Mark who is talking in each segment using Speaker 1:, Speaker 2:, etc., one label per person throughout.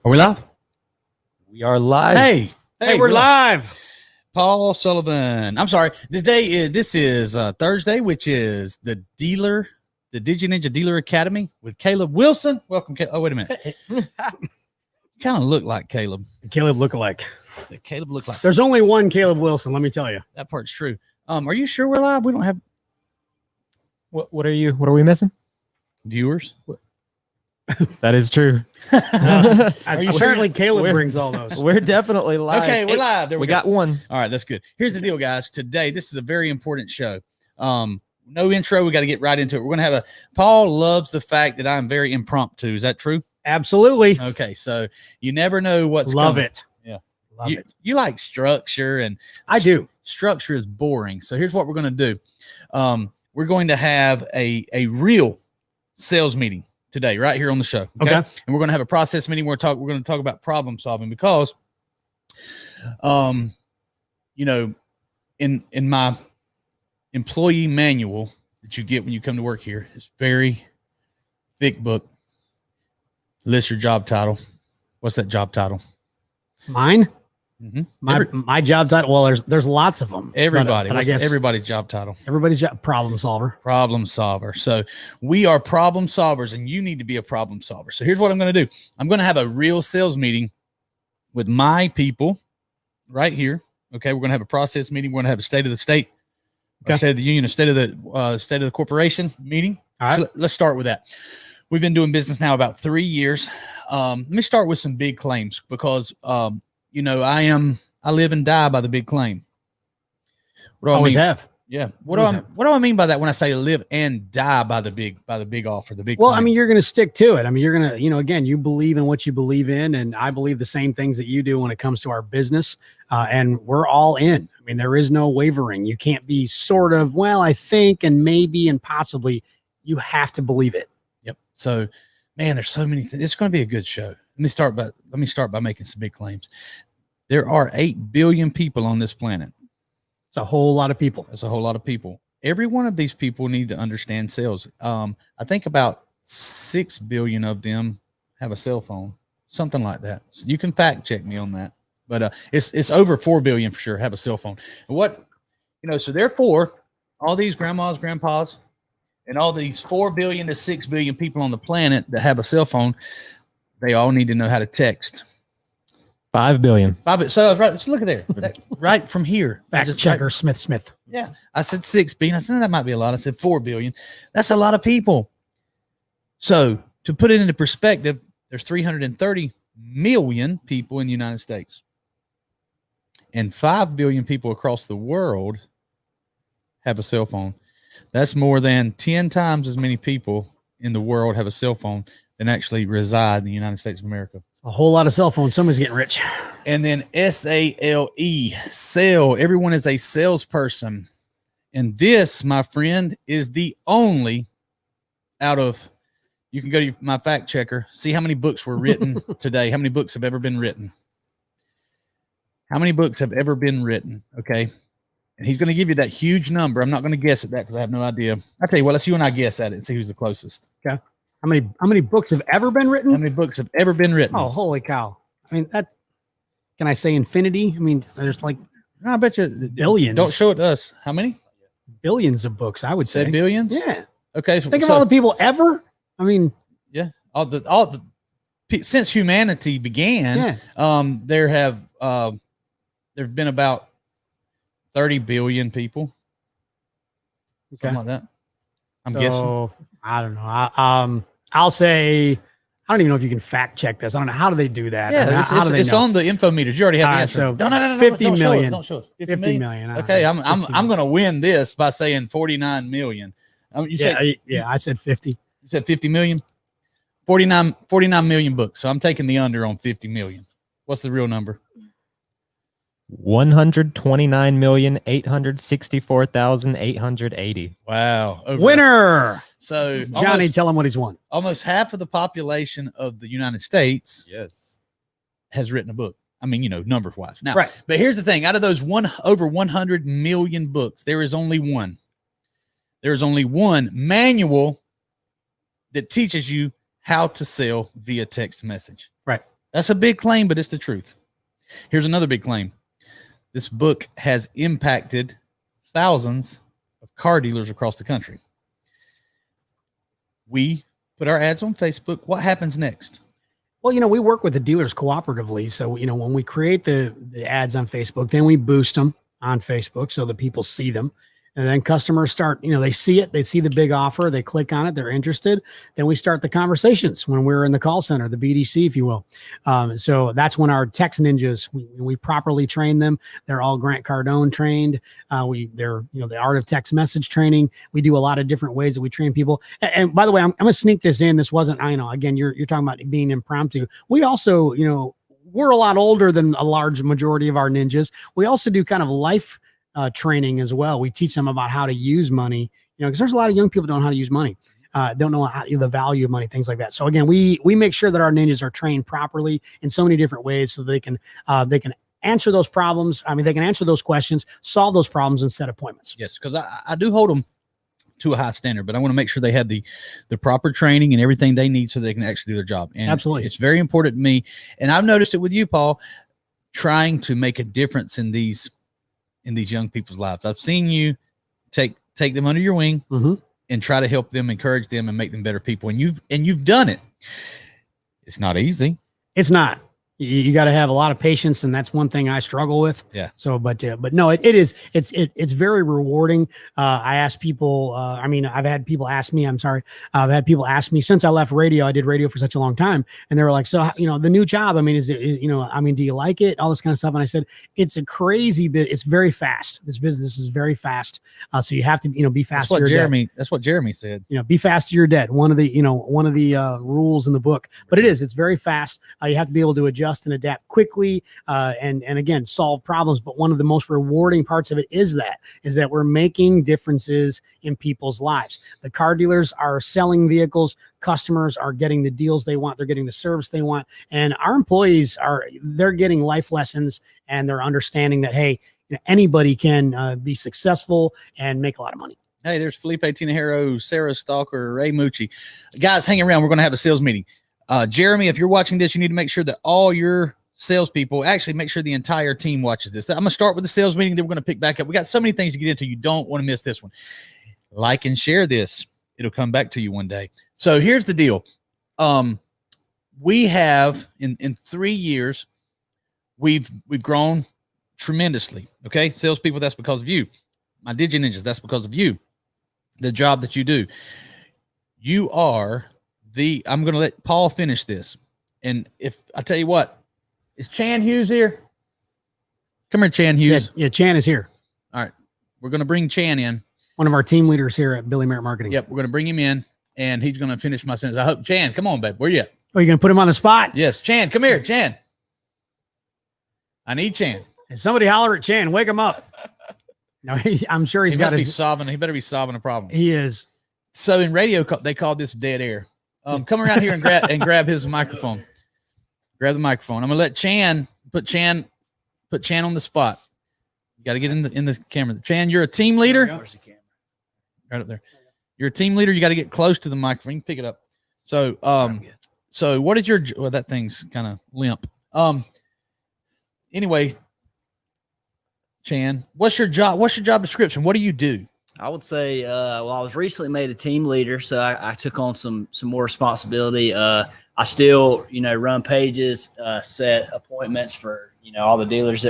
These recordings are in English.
Speaker 1: Are we live?
Speaker 2: We are live.
Speaker 1: Hey,
Speaker 3: We're live.
Speaker 1: Paul Sullivan. I'm sorry. This is Thursday, which is the DigiNinja Dealer Academy with Caleb Wilson. Welcome. Oh, wait a minute. Kind of look like Caleb.
Speaker 3: Caleb lookalike.
Speaker 1: Caleb look like.
Speaker 3: There's only one Caleb Wilson, let me tell you.
Speaker 1: That part's true. Are you sure we're live? We don't have
Speaker 2: What are we missing?
Speaker 1: viewers.
Speaker 2: That is true.
Speaker 1: Are you
Speaker 3: Apparently,
Speaker 1: sure?
Speaker 3: Caleb brings all those.
Speaker 2: We're definitely live.
Speaker 1: Okay, we're live. There
Speaker 2: we got one.
Speaker 1: All right, that's good. Here's the deal, guys. Today, this is a very important show. No intro. We got to get right into it. We're going to have Paul loves the fact that I'm very impromptu. Is that true?
Speaker 3: Absolutely.
Speaker 1: Okay, so you never know what's
Speaker 3: Love
Speaker 1: coming.
Speaker 3: it.
Speaker 1: Yeah.
Speaker 3: Love it.
Speaker 1: You like structure, and
Speaker 3: I do.
Speaker 1: structure is boring. So here's what we're going to do. We're going to have a real sales meeting today, right here on the show.
Speaker 3: Okay.
Speaker 1: And we're going to have a process meeting. We're going to talk about problem solving because, in my employee manual that you get when you come to work here, it's very thick book. List your job title. What's that job title?
Speaker 3: Mine?
Speaker 1: Mm-hmm.
Speaker 3: My job title. Well, there's lots of them.
Speaker 1: Everybody.
Speaker 3: But I guess
Speaker 1: everybody's job title.
Speaker 3: everybody's job, problem solver.
Speaker 1: Problem solver. So we are problem solvers, and you need to be a problem solver. So here's what I'm going to do. I'm going to have a real sales meeting with my people right here. Okay. We're going to have a process meeting. We're going to have a state of the state, state of the union, a state of the corporation meeting.
Speaker 3: All right.
Speaker 1: So let's start with that. We've been doing business now about 3 years. Let me start with some big claims because, I live and die by the big claim. What do I
Speaker 3: Always
Speaker 1: mean?
Speaker 3: have.
Speaker 1: Yeah. What do I mean by that when I say live and die by the big offer, the big
Speaker 3: Well,
Speaker 1: claim?
Speaker 3: I mean, you're going to stick to it. I mean, you're going to, again, you believe in what you believe in, and I believe the same things that you do when it comes to our business. And we're all in. I mean, there is no wavering. You can't be sort of, well, I think, and maybe, and possibly. You have to believe it.
Speaker 1: Yep. So, man, there's so many things. It's going to be a good show. Let me start by making some big claims. There are 8 billion people on this planet.
Speaker 3: It's a whole lot of people.
Speaker 1: That's a whole lot of people. Every one of these people need to understand sales. I think about 6 billion of them have a cell phone, something like that. So you can fact check me on that, but it's over 4 billion for sure have a cell phone. And so therefore, all these grandmas, grandpas, and all these 4 billion to 6 billion people on the planet that have a cell phone, they all need to know how to text.
Speaker 2: 5 billion.
Speaker 1: So I was right. So look at there, right from here.
Speaker 3: Fact checker, Smith.
Speaker 1: Yeah. I said 6 billion. I said that might be a lot. I said 4 billion. That's a lot of people. So to put it into perspective, there's 330 million people in the United States. And 5 billion people across the world have a cell phone. That's more than 10 times as many people in the world have a cell phone than actually reside in the United States of America.
Speaker 3: A whole lot of cell phones. Somebody's getting rich.
Speaker 1: And then SALE, sell. Everyone is a salesperson. And this, my friend, is the only you can go to my fact checker, see how many books were written today. How many books have ever been written? How many books have ever been written? Okay. And he's going to give you that huge number. I'm not going to guess at that because I have no idea. I'll tell you what, let's you and I guess at it and see who's the closest.
Speaker 3: Okay. How many books have ever been written?
Speaker 1: How many books have ever been written?
Speaker 3: Oh, holy cow. I mean, can I say infinity? I mean, there's like
Speaker 1: I bet you
Speaker 3: billions.
Speaker 1: Don't show it to us. How many?
Speaker 3: Billions of books, I would say.
Speaker 1: Billions?
Speaker 3: Yeah.
Speaker 1: Okay.
Speaker 3: Think of all the people ever. I mean,
Speaker 1: yeah. Since humanity began, there have been about 30 billion people. Something like that. I'm guessing.
Speaker 3: I don't know. I'll say, I don't even know if you can fact check this. I don't know. How do they do that?
Speaker 1: Yeah, it's on the info meters. You already have the answer.
Speaker 3: So
Speaker 1: no,
Speaker 3: 50 million.
Speaker 1: Don't show us.
Speaker 3: 50 million.
Speaker 1: Okay, I'm going to win this by saying 49 million.
Speaker 3: I said 50.
Speaker 1: You said 50 million? 49 million books. So I'm taking the under on 50 million. What's the real number?
Speaker 2: 129,864,880.
Speaker 1: Wow.
Speaker 3: Winner.
Speaker 1: So
Speaker 3: Johnny, tell him what he's won.
Speaker 1: Almost half of the population of the United States has written a book. I mean, numbers wise. Now,
Speaker 3: right.
Speaker 1: But here's the thing. Out of those over 100 million books, there is only one. There is only one manual that teaches you how to sell via text message.
Speaker 3: Right.
Speaker 1: That's a big claim, but it's the truth. Here's another big claim. This book has impacted thousands of car dealers across the country. We put our ads on Facebook. What happens next?
Speaker 3: Well, we work with the dealers cooperatively. So, when we create the ads on Facebook, then we boost them on Facebook so that people see them. And then customers start, they see it, they see the big offer, they click on it, they're interested. Then we start the conversations when we're in the call center, the BDC, if you will. So that's when our text ninjas, we properly train them. They're all Grant Cardone trained. They're the art of text message training. We do a lot of different ways that we train people. And by the way, I'm going to sneak this in. This wasn't, again, you're talking about being impromptu. We also, we're a lot older than a large majority of our ninjas. We also do kind of life training as well. We teach them about how to use money, because there's a lot of young people don't know how to use money, don't know the value of money, things like that. So again, we make sure that our ninjas are trained properly in so many different ways so they can answer those problems. They can answer those questions, solve those problems, and set appointments.
Speaker 1: Yes, because I do hold them to a high standard, but I want to make sure they have the proper training and everything they need so they can actually do their job. And
Speaker 3: absolutely,
Speaker 1: it's very important to me. And I've noticed it with you, Paul, trying to make a difference in these young people's lives. I've seen you take them under your wing and try to help them, encourage them, and make them better people. And you've done it. It's not easy.
Speaker 3: It's not. You got to have a lot of patience, and that's one thing I struggle with.
Speaker 1: Yeah.
Speaker 3: So, but no, it is. It's very rewarding. I ask people. I've had people ask me. I've had people ask me since I left radio. I did radio for such a long time, and they were like, "So, the new job. Do you like it? All this kind of stuff." And I said, "It's a crazy bit. It's very fast. This business is very fast. So you have to, be fast."
Speaker 1: That's what Jeremy said.
Speaker 3: Be fast or you're dead. One of the rules in the book. But it's very fast. You have to be able to adjust and adapt quickly, and again, solve problems. But one of the most rewarding parts of it is that we're making differences in people's lives. The car dealers are selling vehicles. Customers are getting the deals they want. They're getting the service they want. And our employees they're getting life lessons, and they're understanding that, hey, anybody can be successful and make a lot of money.
Speaker 1: Hey, there's Felipe Tinajero, Sarah Stalker, Ray Mucci. Guys, hang around. We're going to have a sales meeting. Jeremy, if you're watching this, you need to make sure that all your salespeople, actually make sure the entire team watches this. I'm going to start with the sales meeting, then we're going to pick back up. We got so many things to get into. You don't want to miss this one. Like and share this. It'll come back to you one day. So here's the deal. We have in 3 years, we've grown tremendously. Okay. Salespeople, that's because of you. My DigiNinjas, that's because of you. The job that you do. You are I'm going to let Paul finish this. And if I tell you what, is Chan Hughes here? Come here, Chan Hughes.
Speaker 3: Yeah, Chan is here.
Speaker 1: All right. We're going to bring Chan in.
Speaker 3: One of our team leaders here at Billy Merritt Marketing.
Speaker 1: Yep. We're going to bring him in, and he's going to finish my sentence. I hope. Chan, come on, babe. Where you at?
Speaker 3: Oh, you're going to put him on the spot?
Speaker 1: Yes. Chan, come here. Chan. I need Chan.
Speaker 3: And somebody holler at Chan. Wake him up. No, I'm sure he better be
Speaker 1: solving a problem.
Speaker 3: He is.
Speaker 1: So in radio, they call this dead air. Come around here and grab his microphone. Grab the microphone. I'm gonna let Chan put Chan on the spot. You got to get in the camera. Chan, you're a team leader.
Speaker 3: Where's the camera?
Speaker 1: Right up there. You're a team leader. You got to get close to the microphone. You can pick it up. So what is your? Well, that thing's kind of limp. Anyway, Chan, what's your job? What's your job description? What do you do?
Speaker 4: I would say, I was recently made a team leader, so I took on some more responsibility. I still, run pages, set appointments for, all the dealers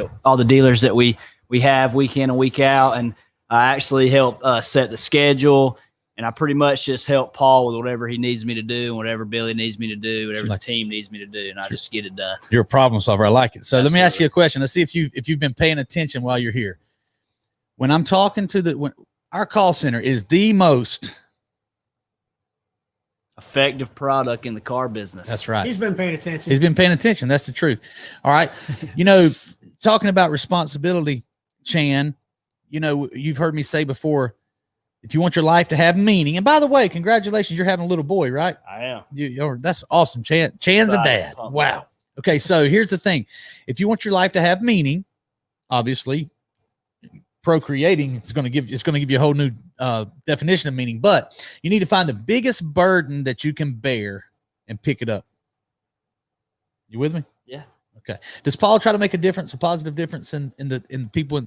Speaker 4: that we have week in and week out. And I actually help set the schedule, and I pretty much just help Paul with whatever he needs me to do, and whatever Billy needs me to do, whatever the team needs me to do, and I just get it done.
Speaker 1: You're a problem solver. I like it. So
Speaker 4: Absolutely.
Speaker 1: Let me ask you a question. Let's see if you've been paying attention while you're here. When I'm talking to our call center is the most
Speaker 4: effective product in the car business.
Speaker 1: That's right.
Speaker 3: He's been paying attention.
Speaker 1: He's been paying attention. That's the truth. All right. Talking about responsibility, Chan, you've heard me say before, if you want your life to have meaning, and by the way, congratulations, you're having a little boy, right?
Speaker 4: I am.
Speaker 1: That's awesome. Chan's a dad. Wow. Okay. So here's the thing. If you want your life to have meaning, obviously, procreating, it's going to give you a whole new definition of meaning, but you need to find the biggest burden that you can bear and pick it up. You with me?
Speaker 4: Yeah.
Speaker 1: Okay. Does Paul try to make a difference, a positive difference in people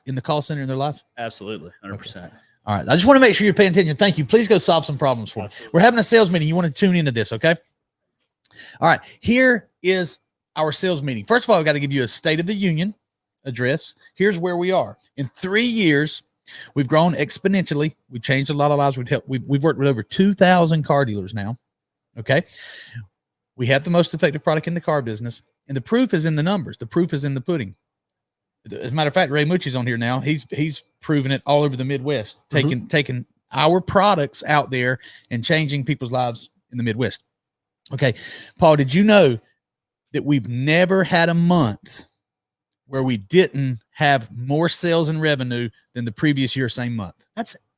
Speaker 1: in the call center in their lives?
Speaker 4: Absolutely. 100%.
Speaker 1: All right. I just want to make sure you're paying attention. Thank you. Please go solve some problems for me. We're having a sales meeting. You want to tune into this, okay? All right. Here is our sales meeting. First of all, I've got to give you a State of the Union address. Here's where we are. In 3 years, we've grown exponentially. We changed a lot of lives. We've worked with over 2,000 car dealers now, okay? We have the most effective product in the car business, and the proof is in the numbers. The proof is in the pudding. As a matter of fact, Ray Mucci's on here now. He's proven it all over the Midwest, taking our products out there and changing people's lives in the Midwest. Okay, Paul, did you know that we've never had a month where we didn't have more sales and revenue than the previous year, same month?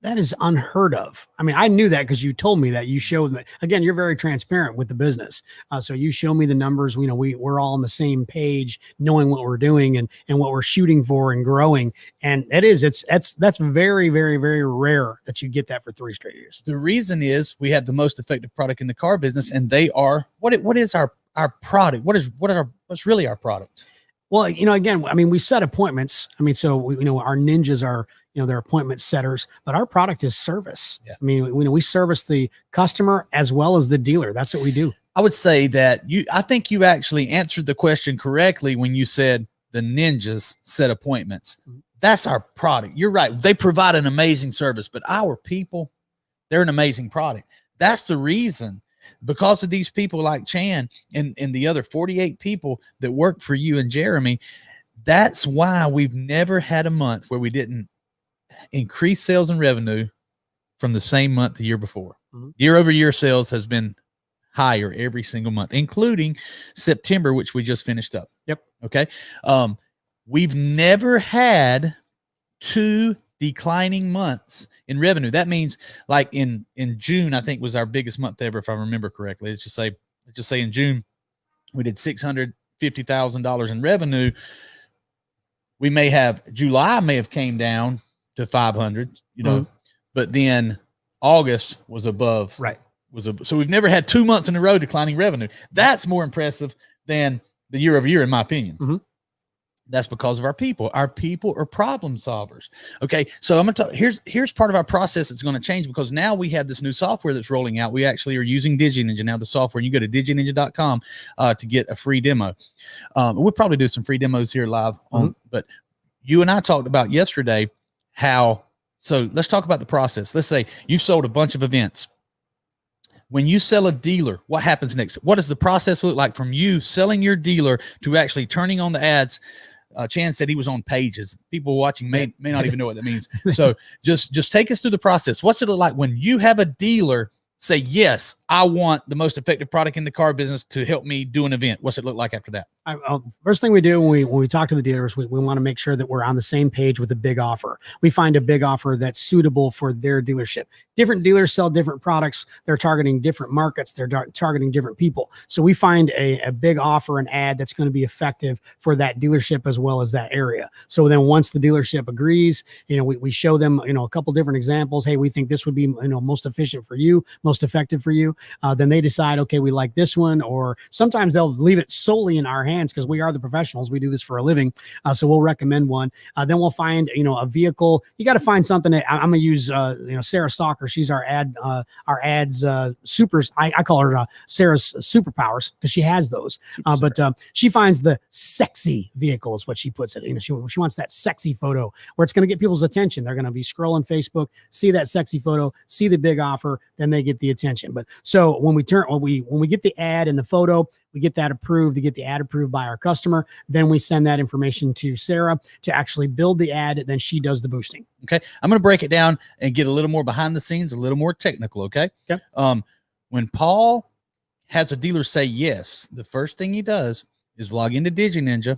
Speaker 3: That is unheard of. I mean, I knew that because you told me that. You showed me. Again, you're very transparent with the business. So you show me the numbers. You know, we're all on the same page, knowing what we're doing and what we're shooting for and growing. And that's very, very, very rare that you get that for 3 straight years.
Speaker 1: The reason is we have the most effective product in the car business, and they are what is our product? What's really our product?
Speaker 3: Well, you know, again, I mean, we set appointments. I mean, so our ninjas are, they're appointment setters, but our product is service.
Speaker 1: Yeah.
Speaker 3: I mean, we service the customer as well as the dealer. That's what we do.
Speaker 1: I would say that I think you actually answered the question correctly when you said the ninjas set appointments. That's our product. You're right. They provide an amazing service, but our people, they're an amazing product. That's the reason. Because of these people like Chan and the other 48 people that work for you and Jeremy, that's why we've never had a month where we didn't increase sales and revenue from the same month the year before. Year over year sales has been higher every single month, including September, which we just finished up.
Speaker 3: Yep.
Speaker 1: Okay. We've never had 2 declining months in revenue. That means like in June, I think was our biggest month ever, if I remember correctly. Let's just say in June, we did $650,000 in revenue. July may have came down to 500, but then August was above.
Speaker 3: Right.
Speaker 1: So we've never had 2 months in a row declining revenue. That's more impressive than the year over year, in my opinion. That's because of our people. Our people are problem solvers. Okay. So I'm going to talk, here's part of our process that's going to change, because now we have this new software that's rolling out. We actually are using DigiNinja now, the software. You go to digininja.com to get a free demo. We'll probably do some free demos here live but you and I talked about yesterday so let's talk about the process. Let's say you've sold a bunch of events. When you sell a dealer, what happens next? What does the process look like from you selling your dealer to actually turning on the ads? Chan said he was on pages. People watching may not even know what that means. So just take us through the process. What's it look like when you have a dealer say, yes, I want the most effective product in the car business to help me do an event? What's it look like after that?
Speaker 3: First thing we do when we talk to the dealers, we want to make sure that we're on the same page with a big offer. We find a big offer that's suitable for their dealership. Different dealers sell different products. They're targeting different markets. They're targeting different people. So we find a big offer, an ad that's going to be effective for that dealership as well as that area. So then once the dealership agrees, we show them, a couple different examples. Hey, we think this would be, most efficient for you, most effective for you. Then they decide, okay, we like this one, or sometimes they'll leave it solely in our hands because we are the professionals. We do this for a living. So we'll recommend one. Then we'll find, a vehicle. You got to find something that I'm going to use, Sarah Stalker. She's our ads supers. I call her Sarah's superpowers because she has those. But she finds the sexy vehicle is what she puts it. She wants that sexy photo where it's going to get people's attention. They're going to be scrolling Facebook, see that sexy photo, see the big offer, then they get the attention. But so when we get the ad and the photo, we get that approved, to get the ad approved by our customer. Then we send that information to Sarah to actually build the ad. Then she does the boosting.
Speaker 1: Okay. I'm going to break it down and get a little more behind the scenes, a little more technical. Okay.
Speaker 3: Okay.
Speaker 1: When Paul has a dealer say yes, the first thing he does is log into DigiNinja.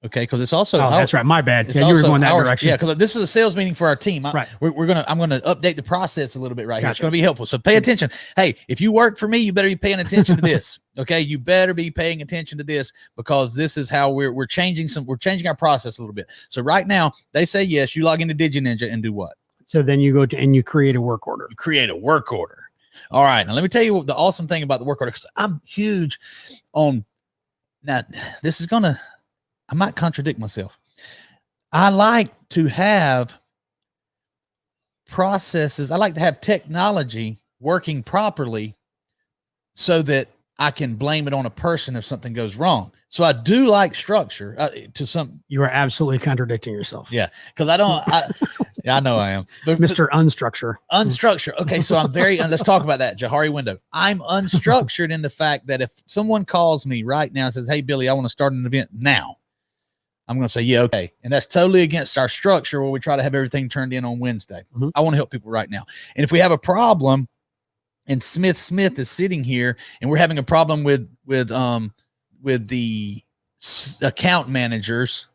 Speaker 1: Okay, because it's also
Speaker 3: that's right. My bad.
Speaker 1: It's
Speaker 3: you were going that
Speaker 1: ours,
Speaker 3: direction.
Speaker 1: Yeah, because this is a sales meeting for our team.
Speaker 3: Right.
Speaker 1: I'm gonna update the process a little bit right here. It's gonna be helpful. So pay attention. Hey, if you work for me, you better be paying attention to this. Okay, you better be paying attention to this because this is how we're changing our process a little bit. So right now they say yes, you log into DigiNinja and do what?
Speaker 3: So then you go to and you create a work order.
Speaker 1: You create a work order. All right. Now let me tell you what the awesome thing about the work order, because I'm huge on Now, this is I might contradict myself. I like to have processes. I like to have technology working properly so that I can blame it on a person if something goes wrong. So I do like structure to some.
Speaker 3: You are absolutely contradicting yourself.
Speaker 1: Yeah. Cause I know I am. But,
Speaker 3: Mr. Unstructure.
Speaker 1: Unstructured. Okay. So I'm let's talk about that. Jahari window. I'm unstructured in the fact that if someone calls me right now and says, "Hey, Billy, I want to start an event now," I'm going to say, "Yeah, okay." And that's totally against our structure where we try to have everything turned in on Wednesday.
Speaker 3: Mm-hmm.
Speaker 1: I want to help people right now. And if we have a problem and Smith is sitting here and we're having a problem with the account managers,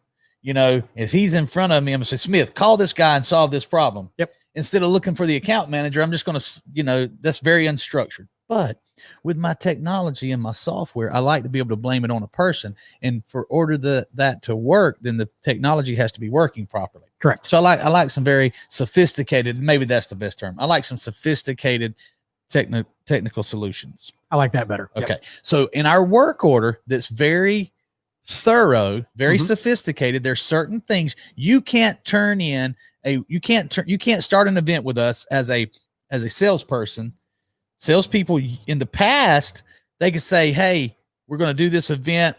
Speaker 1: if he's in front of me, I'm going to say, "Smith, call this guy and solve this problem."
Speaker 3: Yep.
Speaker 1: Instead of looking for the account manager, I'm just going to, that's very unstructured. But with my technology and my software, I like to be able to blame it on a person. And for that to work, then the technology has to be working properly.
Speaker 3: Correct.
Speaker 1: So I like some very sophisticated, maybe that's the best term. I like some sophisticated technical solutions.
Speaker 3: I like that better.
Speaker 1: Okay. Yep. So in our work order, that's very thorough, very sophisticated. There's certain things you can't turn in you can't start an event with us as a salesperson. Salespeople in the past, they could say, "Hey, we're going to do this event.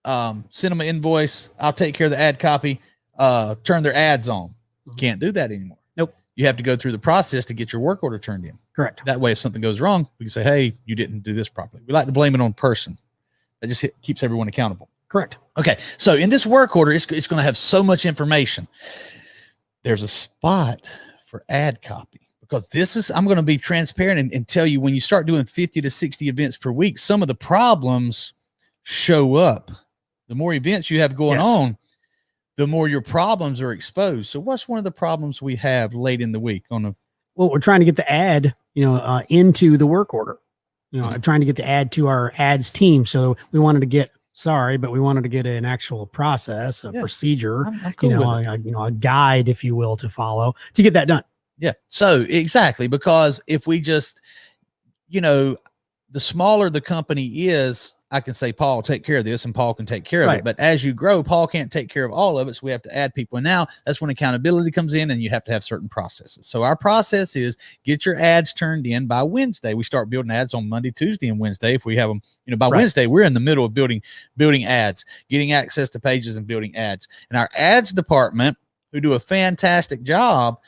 Speaker 1: Send them an invoice. I'll take care of the ad copy. Turn their ads on." Can't do that anymore.
Speaker 3: Nope.
Speaker 1: You have to go through the process to get your work order turned in.
Speaker 3: Correct.
Speaker 1: That way, if something goes wrong, we can say, "Hey, you didn't do this properly." We like to blame it on person. That just keeps everyone accountable.
Speaker 3: Correct.
Speaker 1: Okay. So in this work order, it's going to have so much information. There's a spot for ad copy. Because I'm going to be transparent and tell you, when you start doing 50 to 60 events per week, some of the problems show up. The more events you have going on, the more your problems are exposed. So what's one of the problems we have late in the week
Speaker 3: well, we're trying to get the ad, into the work order, trying to get the ad to our ads team. So we wanted to get an actual process, a procedure,
Speaker 1: I'm cool with
Speaker 3: a guide, if you will, to follow to get that done.
Speaker 1: Yeah. So exactly, because if we just, the smaller the company is, I can say, "Paul, take care of this," and Paul can take care of it. But as you grow, Paul can't take care of all of it. So we have to add people. And now that's when accountability comes in, and you have to have certain processes. So our process is get your ads turned in by Wednesday. We start building ads on Monday, Tuesday, and Wednesday. If we have them, by Wednesday, we're in the middle of building ads, getting access to pages and building ads. And our ads department, who do a fantastic job,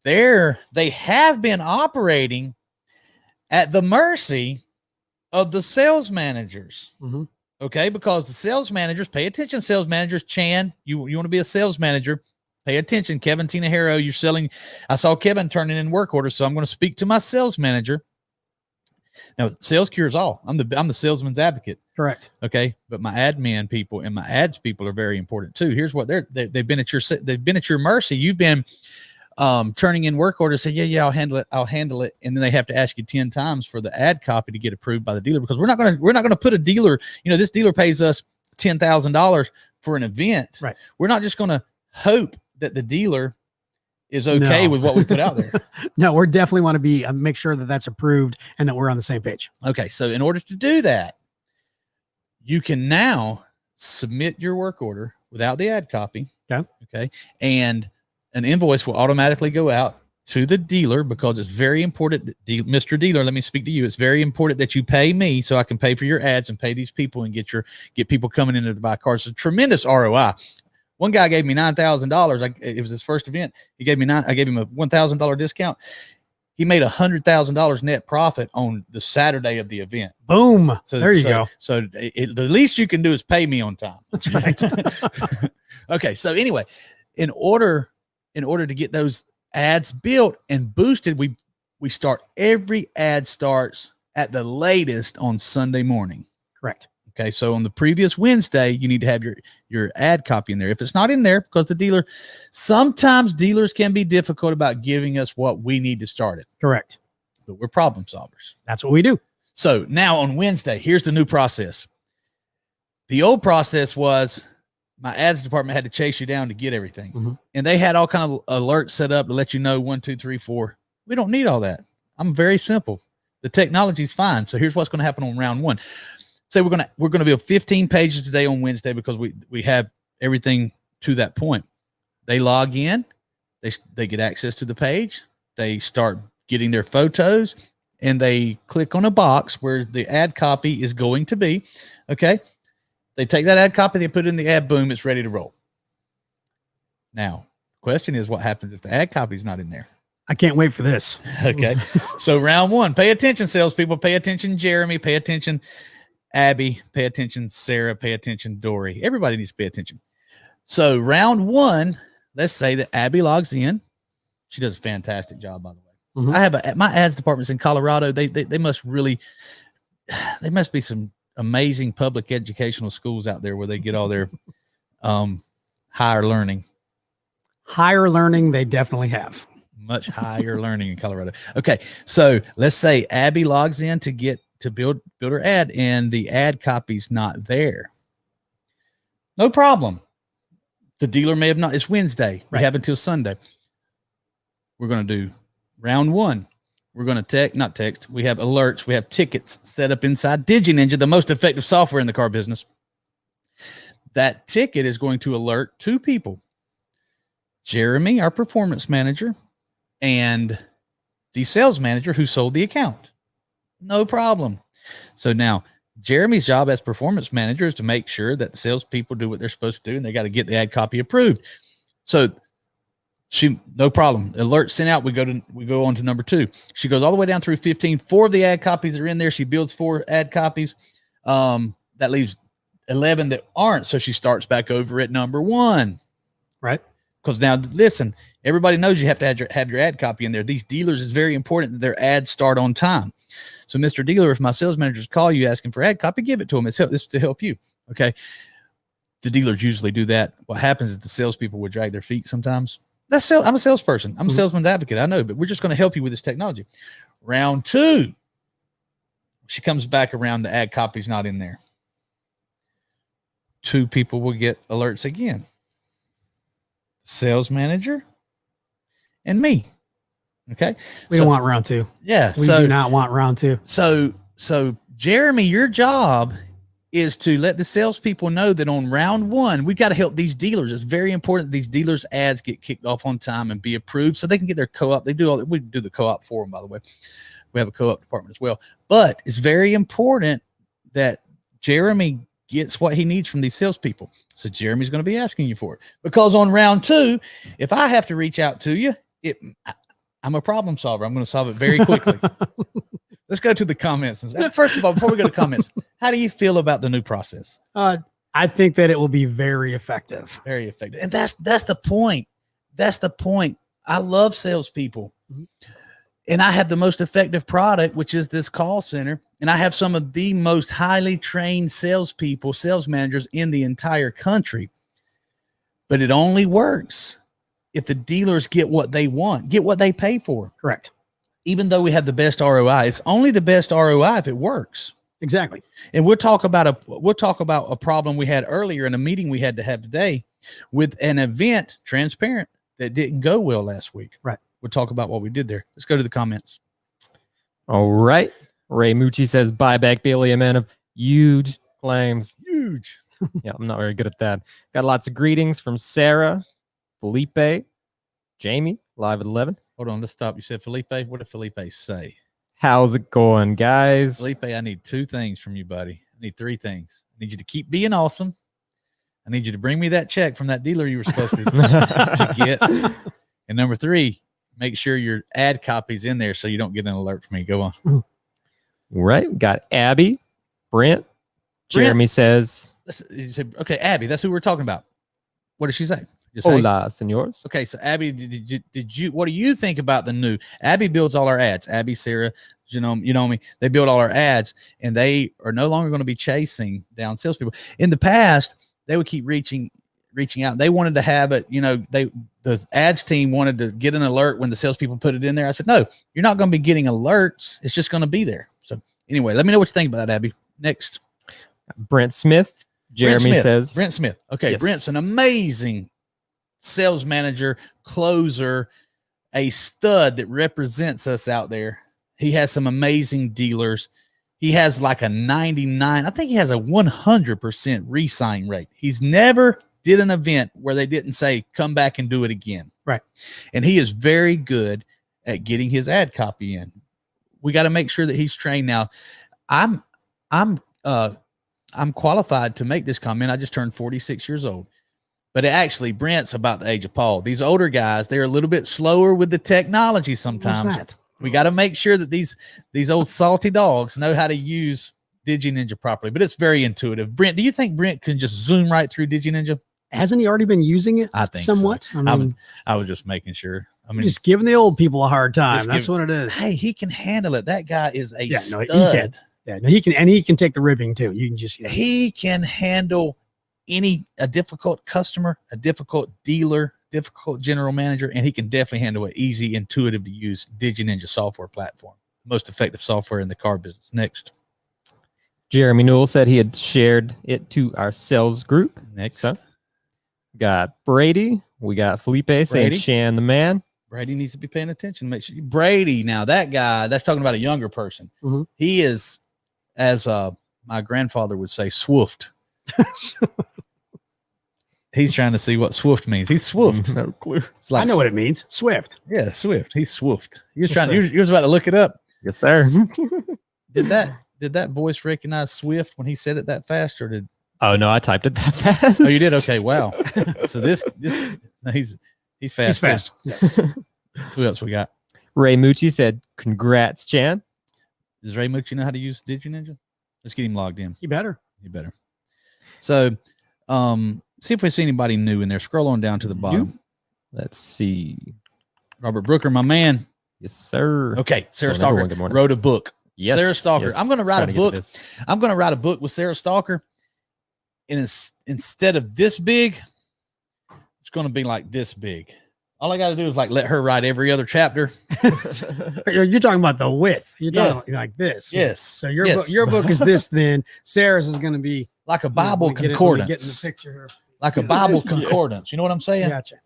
Speaker 1: they have been operating at the mercy of the sales managers. Okay. Because the sales managers, pay attention, sales managers. Chan, you want to be a sales manager, pay attention. Kevin Tinahero, you're selling. I saw Kevin turning in work orders. So I'm going to speak to my sales manager. Now, sales cures all. I'm the salesman's advocate.
Speaker 3: Correct.
Speaker 1: Okay. But my admin people and my ads people are very important too. Here's what they've been at your mercy. You've been turning in work orders, say, yeah, I'll handle it. And then they have to ask you 10 times for the ad copy to get approved by the dealer, because we're not going to put a dealer, this dealer pays us $10,000 for an event.
Speaker 3: Right.
Speaker 1: We're not just going to hope that the dealer is okay with what we put out there.
Speaker 3: No, we're definitely want to be, make sure that that's approved and that we're on the same page.
Speaker 1: Okay. So in order to do that, you can now submit your work order without the ad copy. Okay. And an invoice will automatically go out to the dealer, because it's very important that Mr. Dealer, let me speak to you. It's very important that you pay me so I can pay for your ads and pay these people and get people coming in to buy cars. It's a tremendous ROI. One guy gave me $9,000. It was his first event. I gave him a $1,000 discount. He made $100,000 net profit on the Saturday of the event.
Speaker 3: Boom. So there you go.
Speaker 1: So the least you can do is pay me on time.
Speaker 3: That's right.
Speaker 1: Okay. So anyway, in order to get those ads built and boosted, we start, every ad starts at the latest on Sunday morning.
Speaker 3: Correct.
Speaker 1: Okay. So on the previous Wednesday, you need to have your ad copy in there. If it's not in there, because sometimes dealers can be difficult about giving us what we need to start it.
Speaker 3: Correct.
Speaker 1: But we're problem solvers.
Speaker 3: That's what we do.
Speaker 1: So now on Wednesday, here's the new process. The old process was, my ads department had to chase you down to get everything. And they had all kind of alerts set up to let you know 1, 2, 3, 4. We don't need all that. I'm very simple. The technology's fine. So here's what's going to happen on round one. say we're gonna build 15 pages today on Wednesday because we have everything to that point. They log in, they get access to the page, they start getting their photos, and they click on a box where the ad copy is going to be. Okay. They take that ad copy, they put it in the ad, boom, it's ready to roll. Now, question is, what happens if the ad copy is not in there?
Speaker 3: I can't wait for this.
Speaker 1: Okay. So round one, pay attention, salespeople, pay attention, Jeremy, pay attention, Abby, pay attention, Sarah, pay attention, Dory. Everybody needs to pay attention. So round one, let's say that Abby logs in. She does a fantastic job, by the way.
Speaker 3: Mhm.
Speaker 1: I have my ads departments in Colorado. They must really, they must be some amazing public educational schools out there where they get all their higher learning.
Speaker 3: Higher learning, they definitely have.
Speaker 1: Much higher learning in Colorado. Okay, so let's say Abby logs in to build her ad, and the ad copy's not there. No problem. The dealer may have not. It's Wednesday. We
Speaker 3: Right.
Speaker 1: have until Sunday. We're going to do round one. We're going to not text. We have alerts. We have tickets set up inside DigiNinja, the most effective software in the car business. That ticket is going to alert two people. Jeremy, our performance manager, and the sales manager who sold the account. No problem. So now Jeremy's job as performance manager is to make sure that the salespeople do what they're supposed to do, and they got to get the ad copy approved. So no problem. Alert sent out. We go on to number 2. She goes all the way down through 15. 4 of the ad copies are in there. She builds 4 ad copies. That leaves 11 that aren't. So she starts back over at number 1.
Speaker 3: Right.
Speaker 1: Because now, listen, everybody knows you have to have your ad copy in there. These dealers, is very important that their ads start on time. So, Mr. Dealer, if my sales managers call you asking for ad copy, give it to them. This is to help you. Okay. The dealers usually do that. What happens is the salespeople would drag their feet sometimes. I'm a salesperson. I'm a salesman's advocate. I know, but we're just going to help you with this technology. Round 2, she comes back around. The ad copy's not in there. 2 people will get alerts again. Sales manager and me. Okay.
Speaker 3: We don't want round 2.
Speaker 1: Yeah.
Speaker 3: We do not want round 2.
Speaker 1: So Jeremy, your job is to let the salespeople know that on round 1, we've got to help these dealers. It's very important that these dealers' ads get kicked off on time and be approved so they can get their co-op. We do the co-op for them, by the way. We have a co-op department as well. But it's very important that Jeremy gets what he needs from these salespeople. So Jeremy's going to be asking you for it. Because on round 2, if I have to reach out to you, I'm a problem solver. I'm going to solve it very quickly. Let's go to the comments. First of all, before we go to comments, how do you feel about the new process?
Speaker 3: I think that it will be very effective.
Speaker 1: Very effective. And that's the point. That's the point. I love salespeople.
Speaker 3: Mm-hmm.
Speaker 1: And I have the most effective product, which is this call center. And I have some of the most highly trained salespeople, sales managers in the entire country. But it only works if the dealers get what they want, get what they pay for.
Speaker 3: Correct.
Speaker 1: Even though we have the best ROI, it's only the best ROI if it works.
Speaker 3: Exactly.
Speaker 1: And we'll talk about a problem we had earlier in a meeting we had to have today with an event, transparent, that didn't go well last week.
Speaker 3: Right.
Speaker 1: We'll talk about what we did there. Let's go to the comments.
Speaker 2: All right. Ray Mucci says, buyback Bailey, a man of huge claims.
Speaker 1: Huge.
Speaker 2: Yeah, I'm not very good at that. Got lots of greetings from Sarah, Felipe, Jamie, live at 11.
Speaker 1: Hold on, let's stop. You said Felipe. What did Felipe say?
Speaker 2: How's it going, guys?
Speaker 1: Felipe, I need 2 things from you, buddy. I need 3 things. I need you to keep being awesome. I need you to bring me that check from that dealer you were supposed to get. And number 3, make sure your ad copy's in there so you don't get an alert from me. Go on.
Speaker 2: Right. Got Abby, Brent. Jeremy says,
Speaker 1: You said, okay, Abby, that's who we're talking about. What did she say? Just say.
Speaker 2: hola, senors.
Speaker 1: Okay, so Abby, did you? What do you think about the new? Abby builds all our ads. Abby, Sarah, you know me. They build all our ads, and they are no longer going to be chasing down salespeople. In the past, they would keep reaching out. They wanted to have it. The ads team wanted to get an alert when the salespeople put it in there. I said, no, you're not going to be getting alerts. It's just going to be there. So anyway, let me know what you think about that, Abby. Next,
Speaker 2: Brent Smith. Jeremy says,
Speaker 1: Brent Smith. Okay,
Speaker 2: yes.
Speaker 1: Brent's an amazing sales manager, closer, a stud that represents us out there. He has some amazing dealers. He has like a 99. I think he has a 100% re-sign rate. He's never did an event where they didn't say, come back and do it again.
Speaker 3: Right.
Speaker 1: And he is very good at getting his ad copy in. We got to make sure that he's trained. Now, I'm qualified to make this comment. I just turned 46 years old. But actually, Brent's about the age of Paul. These older guys, they're a little bit slower with the technology sometimes.
Speaker 3: What's that?
Speaker 1: We got to make sure that these old salty dogs know how to use DigiNinja properly. But it's very intuitive. Brent, do you think Brent can just zoom right through DigiNinja?
Speaker 3: Hasn't he already been using it?
Speaker 1: I think
Speaker 3: somewhat.
Speaker 1: So. I was just making sure. I mean,
Speaker 3: just giving the old people a hard time. That's what it is.
Speaker 1: Hey, he can handle it. That guy is a stud.
Speaker 3: He can. Yeah, no, he can, and he can take the ribbing too. You can just
Speaker 1: he can handle a difficult customer, a difficult dealer, difficult general manager, and he can definitely handle an easy, intuitive to use DigiNinja software platform. Most effective software in the car business. Next.
Speaker 2: Jeremy Newell said he had shared it to our sales group.
Speaker 1: Next.
Speaker 2: So, got Brady. We got Felipe saying Shan the man.
Speaker 1: Brady needs to be paying attention. Make sure Brady. Now that guy, that's talking about a younger person.
Speaker 3: Mm-hmm.
Speaker 1: He is, as my grandfather would say, swoofed. He's trying to see what swoofed means. He's swoofed.
Speaker 2: No clue.
Speaker 1: It's like,
Speaker 3: I know what it means. Swift.
Speaker 1: Yeah, swift. He's swoofed. He was trying. You was about to look it up.
Speaker 2: Yes, sir.
Speaker 1: Did that voice recognize Swift when he said it that fast, or did?
Speaker 2: Oh no, I typed it that fast.
Speaker 1: Oh, you did? Okay, wow. So he's fast.
Speaker 3: He's fast.
Speaker 1: Yeah. Who else we got?
Speaker 2: Ray Mucci said, "Congrats, Chan."
Speaker 1: Does Ray Mucci know how to use DigiNinja? Let's get him logged in.
Speaker 3: You better.
Speaker 1: So, see if we see anybody new in there. Scroll on down to the bottom.
Speaker 2: Let's see.
Speaker 1: Robert Brooker, my man.
Speaker 2: Yes, sir.
Speaker 1: Okay, Sarah
Speaker 2: Good
Speaker 1: Stalker
Speaker 2: morning.
Speaker 1: wrote a book.
Speaker 2: Yes,
Speaker 1: Sarah Stalker.
Speaker 2: yes.
Speaker 1: I'm going to write
Speaker 2: Trying
Speaker 1: a
Speaker 2: to get
Speaker 1: book.
Speaker 2: this.
Speaker 1: I'm going to write a book with Sarah Stalker. And instead of this big, it's going to be like this big. All I got to do is like let her write every other chapter.
Speaker 3: You're talking about the width. You're talking like this.
Speaker 1: Yes.
Speaker 3: So your book is this. Then Sarah's is going to be
Speaker 1: like a Bible
Speaker 3: get in
Speaker 1: concordance.
Speaker 3: the picture here.
Speaker 1: Like a Bible concordance. You know what I'm saying?
Speaker 3: Gotcha.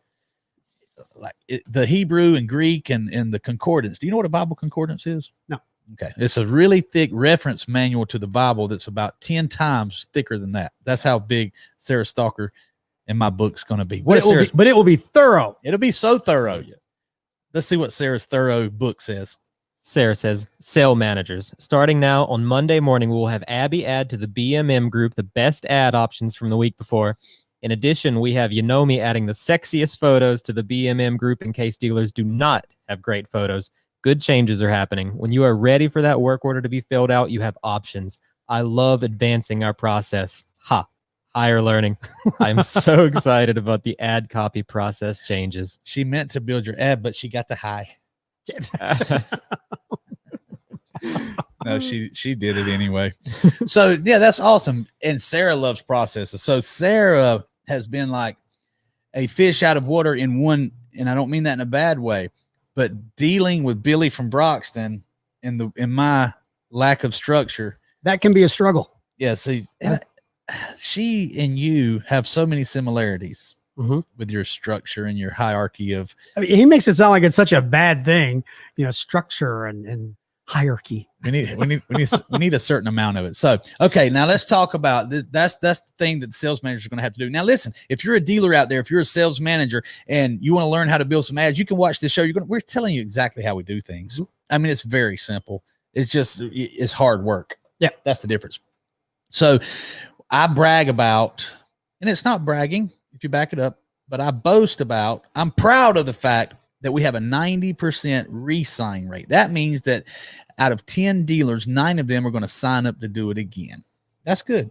Speaker 1: Like the Hebrew and Greek and the concordance. Do you know what a Bible concordance is?
Speaker 3: No.
Speaker 1: Okay. It's a really thick reference manual to the Bible that's about 10 times thicker than that. That's how big Sarah Stalker and my book's going to be.
Speaker 3: But it will be thorough.
Speaker 1: It'll be so thorough. Let's see what Sarah's thorough book says.
Speaker 2: Sarah says, sale managers, starting now on Monday morning, we will have Abby add to the BMM group the best ad options from the week before. In addition, we have Yonomi adding the sexiest photos to the BMM group in case dealers do not have great photos. Good changes are happening. When you are ready for that work order to be filled out, you have options. I love advancing our process. Higher learning. I'm so excited about the ad copy process changes.
Speaker 1: She meant to build your ad, but she got the high. No, she did it anyway. So yeah, that's awesome. And Sarah loves processes. So Sarah has been like a fish out of water in one, and I don't mean that in a bad way, but dealing with Billy from Broxton in my lack of structure.
Speaker 3: That can be a struggle.
Speaker 1: Yeah. See, she and you have so many similarities with your structure and your hierarchy of.
Speaker 3: I mean, he makes it sound like it's such a bad thing, structure and hierarchy.
Speaker 1: We need a certain amount of it. So, okay, now let's talk about that's the thing that the sales manager is going to have to do. Now, listen, if you're a dealer out there, if you're a sales manager and you want to learn how to build some ads, you can watch this show. We're telling you exactly how we do things. I mean, it's very simple. It's hard work.
Speaker 3: Yeah,
Speaker 1: that's the difference. So, I brag about, and it's not bragging if you back it up, but I boast about, I'm proud of the fact that we have a 90% re-sign rate. That means that out of 10 dealers, 9 of them are going to sign up to do it again. That's good.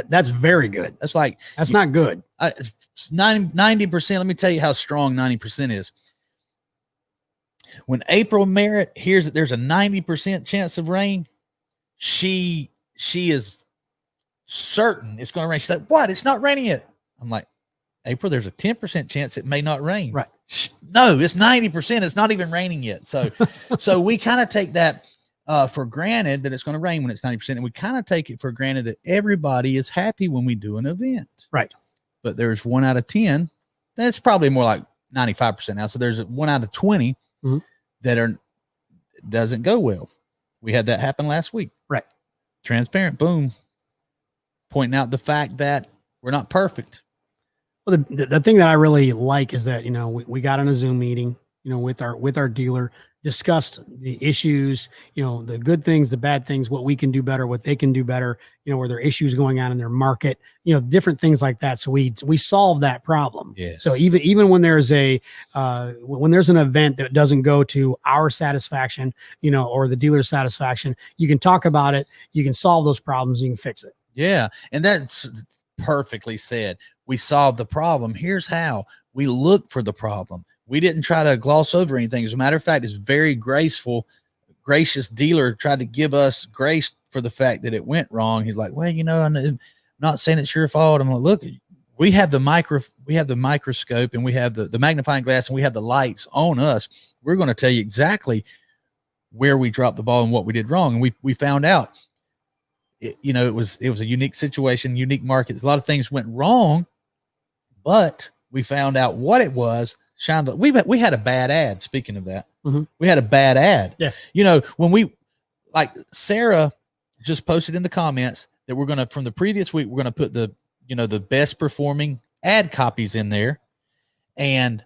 Speaker 3: That's very good.
Speaker 1: That's
Speaker 3: not good.
Speaker 1: 90%. Let me tell you how strong 90% is. When April Merritt hears that there's a 90% chance of rain, she is certain it's going to rain. She's like, what? It's not raining yet. I'm like, April, there's a 10% chance it may not rain.
Speaker 3: Right.
Speaker 1: No, it's 90%. It's not even raining yet. So, so we kind of take that for granted that it's going to rain when it's 90%. And we kind of take it for granted that everybody is happy when we do an event.
Speaker 3: Right.
Speaker 1: But there's 1 out of 10. That's probably more like 95% now. So there's 1 out of 20 that doesn't go well. We had that happen last week.
Speaker 3: Right.
Speaker 1: transparent, boom, pointing out the fact that we're not perfect.
Speaker 3: Well, the thing that I really like is that, we got on a Zoom meeting, with our dealer, discussed the issues, the good things, the bad things, what we can do better, what they can do better, where there are issues going on in their market, different things like that. So we solve that problem.
Speaker 1: Yes.
Speaker 3: So even when there's when there's an event that doesn't go to our satisfaction, or the dealer's satisfaction, you can talk about it, you can solve those problems, you can fix it.
Speaker 1: Yeah. And that's perfectly said. We solved the problem. Here's how. We looked for the problem. We didn't try to gloss over anything. As a matter of fact, it's very gracious dealer tried to give us grace for the fact that it went wrong. He's like, well, I'm not saying it's your fault. I'm like, look, we have the microscope and we have the magnifying glass and we have the lights on us. We're going to tell you exactly where we dropped the ball and what we did wrong. And we found out, it was a unique situation, unique markets. A lot of things went wrong, but we found out what it was. We had a bad ad. Speaking of that, we had a bad ad.
Speaker 3: Yeah.
Speaker 1: When Sarah just posted in the comments that from the previous week, we're going to put the best performing ad copies in there. And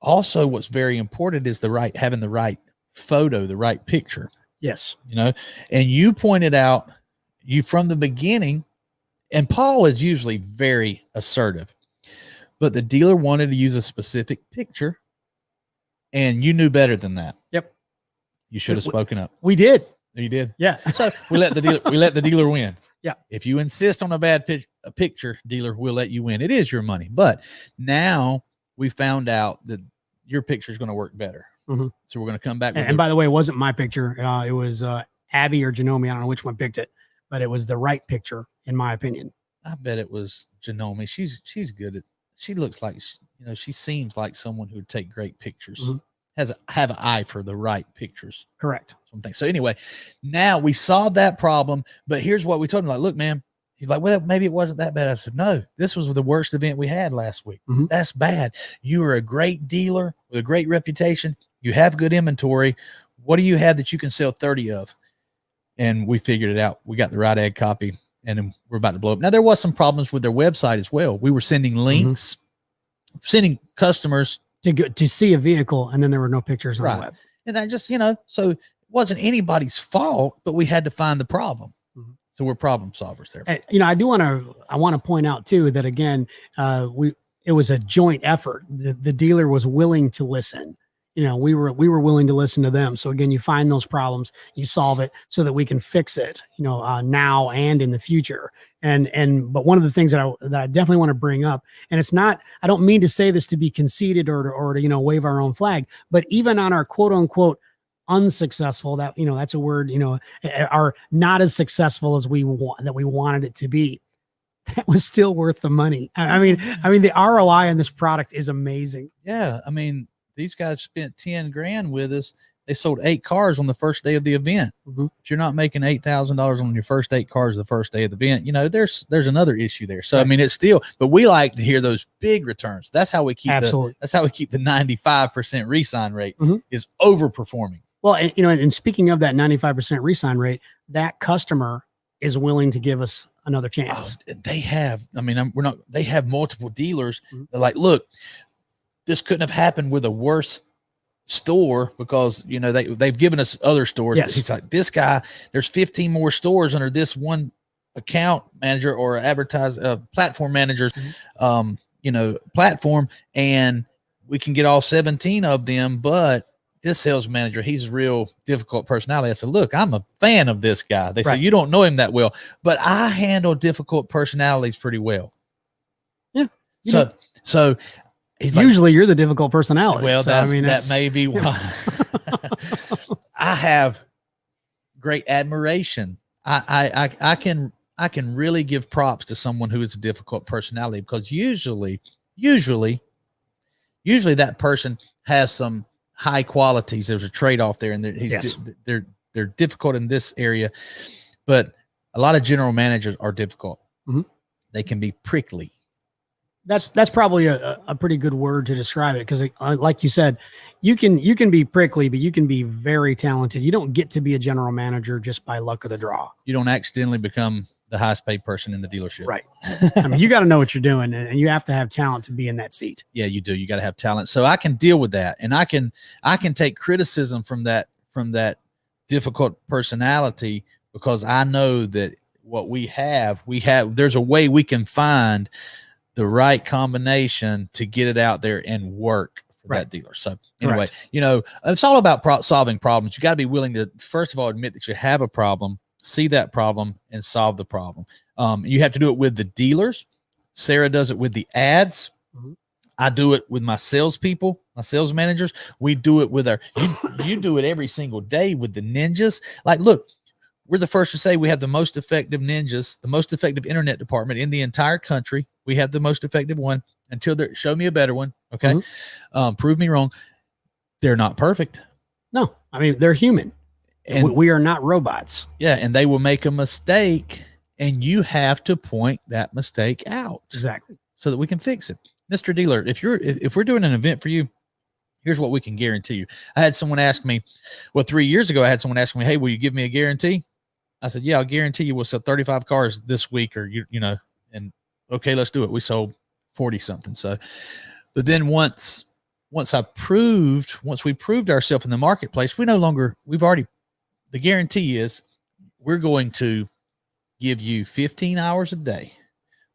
Speaker 1: also what's very important is having the right photo, the right picture.
Speaker 3: Yes.
Speaker 1: And you pointed out from the beginning, and Paul is usually very assertive, but the dealer wanted to use a specific picture, and you knew better than that.
Speaker 3: Yep.
Speaker 1: You should have spoken up.
Speaker 3: We did.
Speaker 1: You did.
Speaker 3: Yeah.
Speaker 1: So we let the dealer win.
Speaker 3: Yeah.
Speaker 1: If you insist on a picture, dealer, we'll let you win. It is your money. But now we found out that your picture is going to work better.
Speaker 3: Mm-hmm.
Speaker 1: So we're going to come back.
Speaker 3: And by the way, it wasn't my picture. It was Abby or Janome. I don't know which one picked it, but it was the right picture, in my opinion.
Speaker 1: I bet it was Janome. She's good at. She looks like she seems like someone who would take great pictures. Mm-hmm. Have an eye for the right pictures.
Speaker 3: Correct.
Speaker 1: Something. So anyway, now we solved that problem. But here's what we told him: like, look, man. He's like, well, maybe it wasn't that bad. I said, no, this was the worst event we had last week. Mm-hmm. That's bad. You are a great dealer with a great reputation. You have good inventory. What do you have that you can sell 30 of? And we figured it out. We got the right ad copy, and then we're about to blow up. Now, there was some problems with their website as well. We were sending links, sending customers
Speaker 3: to see a vehicle, and then there were no pictures on the web.
Speaker 1: And that just, so it wasn't anybody's fault, but we had to find the problem. Mm-hmm. So we're problem solvers there.
Speaker 3: And, I want to point out too, that again, it was a joint effort. The dealer was willing to listen. We were willing to listen to them. So again, you find those problems, you solve it so that we can fix it, now and in the future. But one of the things that I definitely want to bring up, and it's not, I don't mean to say this to be conceited or to, wave our own flag, but even on our quote unquote unsuccessful, that, that's a word, are not as successful as we wanted it to be. That was still worth the money. I mean, the ROI on this product is amazing.
Speaker 1: Yeah. I mean, these guys spent 10 grand with us. They sold 8 cars on the first day of the event. Mm-hmm. If you're not making $8,000 on your first 8 cars the first day of the event, there's another issue there. So, right. I mean, it's still, but we like to hear those big returns. That's how we keep that's how we keep the 95% re-sign rate is overperforming.
Speaker 3: Well, and speaking of that 95% re-sign rate, that customer is willing to give us another chance.
Speaker 1: They have, they have multiple dealers. Mm-hmm. They're like, look, this couldn't have happened with a worse store because, they've given us other stores.
Speaker 3: Yes.
Speaker 1: He's like, this guy, there's 15 more stores under this one account manager or platform manager's, platform. And we can get all 17 of them, but this sales manager, he's a real difficult personality. I said, look, I'm a fan of this guy. They said, you don't know him that well, but I handle difficult personalities pretty well.
Speaker 3: Yeah.
Speaker 1: So
Speaker 3: usually you're the difficult personality.
Speaker 1: Well, that may be why. I have great admiration. I can really give props to someone who is a difficult personality because usually that person has some high qualities. There's a trade-off there, and they're difficult in this area, but a lot of general managers are difficult. Mm-hmm. They can be prickly.
Speaker 3: That's probably a pretty good word to describe it, because like you said, you can be prickly, but you can be very talented. You don't get to be a general manager just by luck of the draw.
Speaker 1: You don't accidentally become the highest paid person in the dealership.
Speaker 3: Right. I mean, you got to know what you're doing, and you have to have talent to be in that seat.
Speaker 1: Yeah, you do. You got to have talent. So I can deal with that, and I can take criticism from that difficult personality, because I know that what we have, there's a way we can find the right combination to get it out there and work for that dealer. So anyway, it's all about solving problems. You got to be willing to, first of all, admit that you have a problem, see that problem, and solve the problem. You have to do it with the dealers. Sarah does it with the ads. Mm-hmm. I do it with my salespeople, my sales managers. We do it with you do it every single day with the ninjas. Like, look, we're the first to say we have the most effective ninjas, the most effective internet department in the entire country. We have the most effective one until they show me a better one. Okay. Mm-hmm. Prove me wrong. They're not perfect.
Speaker 3: No, I mean, they're human. And we are not robots.
Speaker 1: Yeah. And they will make a mistake, and you have to point that mistake out.
Speaker 3: Exactly.
Speaker 1: So that we can fix it. Mr. Dealer, if we're doing an event for you, here's what we can guarantee you. I had someone ask me, 3 years ago, I had someone ask me, hey, will you give me a guarantee? I said, yeah, I'll guarantee you we'll sell 35 cars this week, or, and okay, let's do it. We sold 40 something. So, but then once we proved ourselves in the marketplace, the guarantee is we're going to give you 15 hours a day.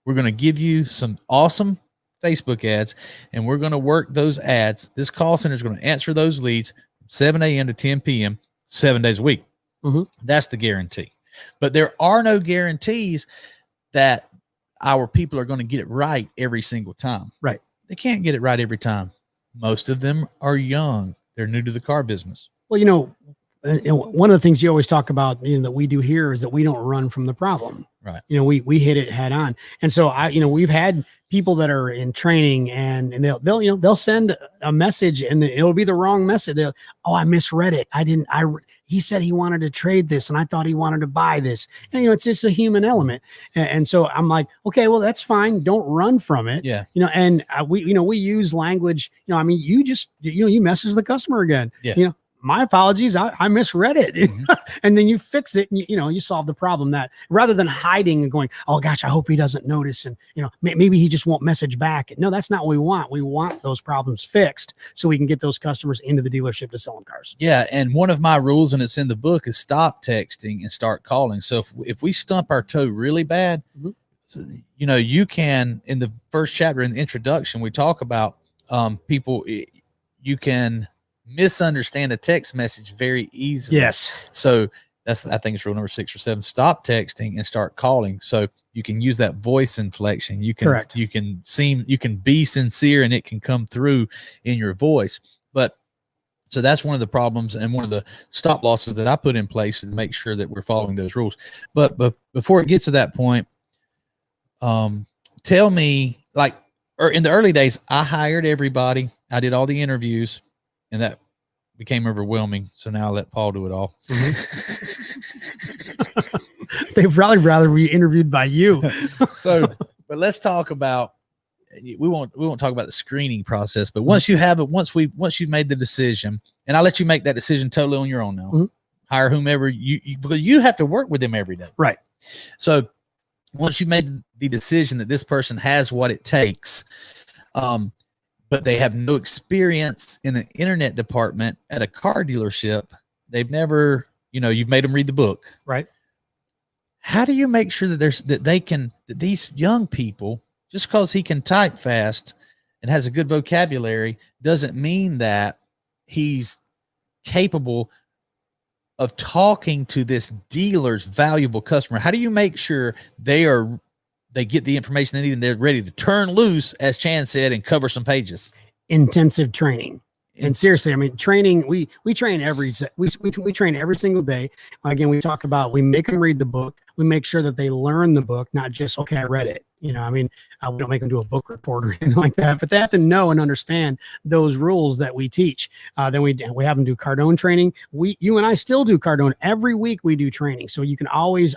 Speaker 1: We're going to give you some awesome Facebook ads, and we're going to work those ads. This call center is going to answer those leads from 7 a.m. to 10 p.m., 7 days a week. Mm-hmm. That's the guarantee. But there are no guarantees that our people are going to get it right every single time.
Speaker 3: Right.
Speaker 1: They can't get it right every time. Most of them are young. They're new to the car business.
Speaker 3: Well, one of the things you always talk about, that we do here is that we don't run from the problem.
Speaker 1: Right.
Speaker 3: We hit it head on. And so we've had people that are in training, and they'll send a message, and it'll be the wrong message. I misread it. He said he wanted to trade this, and I thought he wanted to buy this. And, it's just a human element. And so I'm like, okay, well, that's fine. Don't run from it.
Speaker 1: Yeah.
Speaker 3: And we use language, you message the customer again.
Speaker 1: Yeah.
Speaker 3: My apologies. I misread it. Mm-hmm. And then you fix it, and you solve the problem, that rather than hiding and going, oh gosh, I hope he doesn't notice. And, maybe he just won't message back. No, that's not what we want. We want those problems fixed so we can get those customers into the dealership to sell them cars.
Speaker 1: Yeah. And one of my rules, and it's in the book, is stop texting and start calling. So if we stump our toe really bad, mm-hmm. You can, in the first chapter, in the introduction, we talk about people, you can misunderstand a text message very easily.
Speaker 3: Yes.
Speaker 1: So I think it's rule number 6 or 7. Stop texting and start calling. So you can use that voice inflection.
Speaker 3: Correct.
Speaker 1: You can be sincere, and it can come through in your voice. But so that's one of the problems, and one of the stop losses that I put in place to make sure that we're following those rules. But before it gets to that point, tell me, or in the early days, I hired everybody. I did all the interviews, and that became overwhelming. So now I let Paul do it all.
Speaker 3: Mm-hmm. They'd probably rather be interviewed by you.
Speaker 1: But let's talk about, we won't talk about the screening process, but once you have it, once you've made the decision, and I'll let you make that decision totally on your own now, mm-hmm. hire whomever because you have to work with them every day.
Speaker 3: Right.
Speaker 1: So once you've made the decision that this person has what it takes, but they have no experience in the internet department at a car dealership. They've never, you've made them read the book.
Speaker 3: Right.
Speaker 1: How do you make sure that these young people, just because he can type fast and has a good vocabulary, doesn't mean that he's capable of talking to this dealer's valuable customer? How do you make sure they get the information they need and they're ready to turn loose, as Chan said, and cover some pages?
Speaker 3: Intensive training. And seriously, I mean, training, we train we train every single day. Again, we talk about, we make them read the book. We make sure that they learn the book, not just, okay, I read it. I mean, we don't make them do a book report or anything like that, but they have to know and understand those rules that we teach. Then we have them do Cardone training. You and I still do Cardone every week. We do training, so you can always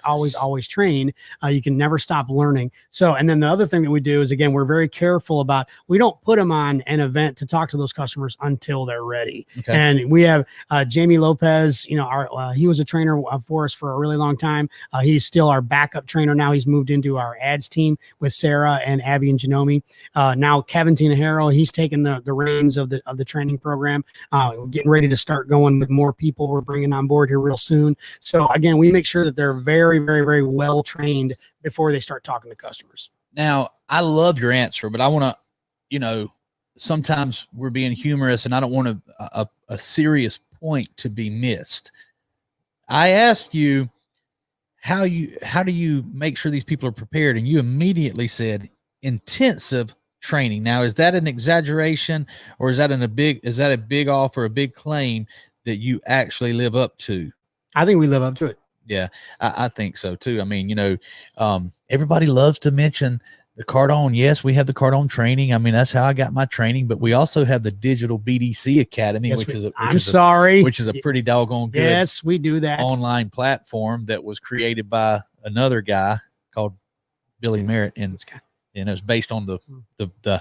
Speaker 3: train. You can never stop learning. So, and then the other thing that we do is, again, we're very careful about, we don't put them on an event to talk to those customers until they're ready.
Speaker 1: Okay.
Speaker 3: And we have Jamie Lopez. He was a trainer for us for a really long time. He's still our backup trainer now. He's moved into our ads team with Sarah and Abby and Janome. Now Kevin Tinahero, he's taken the reins of the training program. We're getting ready to start going with more people we're bringing on board here real soon. So again, we make sure that they're very, very, very well trained before they start talking to customers.
Speaker 1: Now, I love your answer, but I want to, sometimes we're being humorous, and I don't want a serious point to be missed. I asked you, how do you make sure these people are prepared? And you immediately said intensive training. Now, is that an exaggeration, or is that a big offer, a big claim that you actually live up to?
Speaker 3: I think we live up to it.
Speaker 1: Yeah, I think so too. I mean, everybody loves to mention the Cardone. Yes, we have the Cardone training. I mean, that's how I got my training, but we also have the Digital BDC Academy,
Speaker 3: Yes,
Speaker 1: which is a pretty doggone good.
Speaker 3: Yes, we do that
Speaker 1: online platform that was created by another guy called Billy Merritt, and it was based on the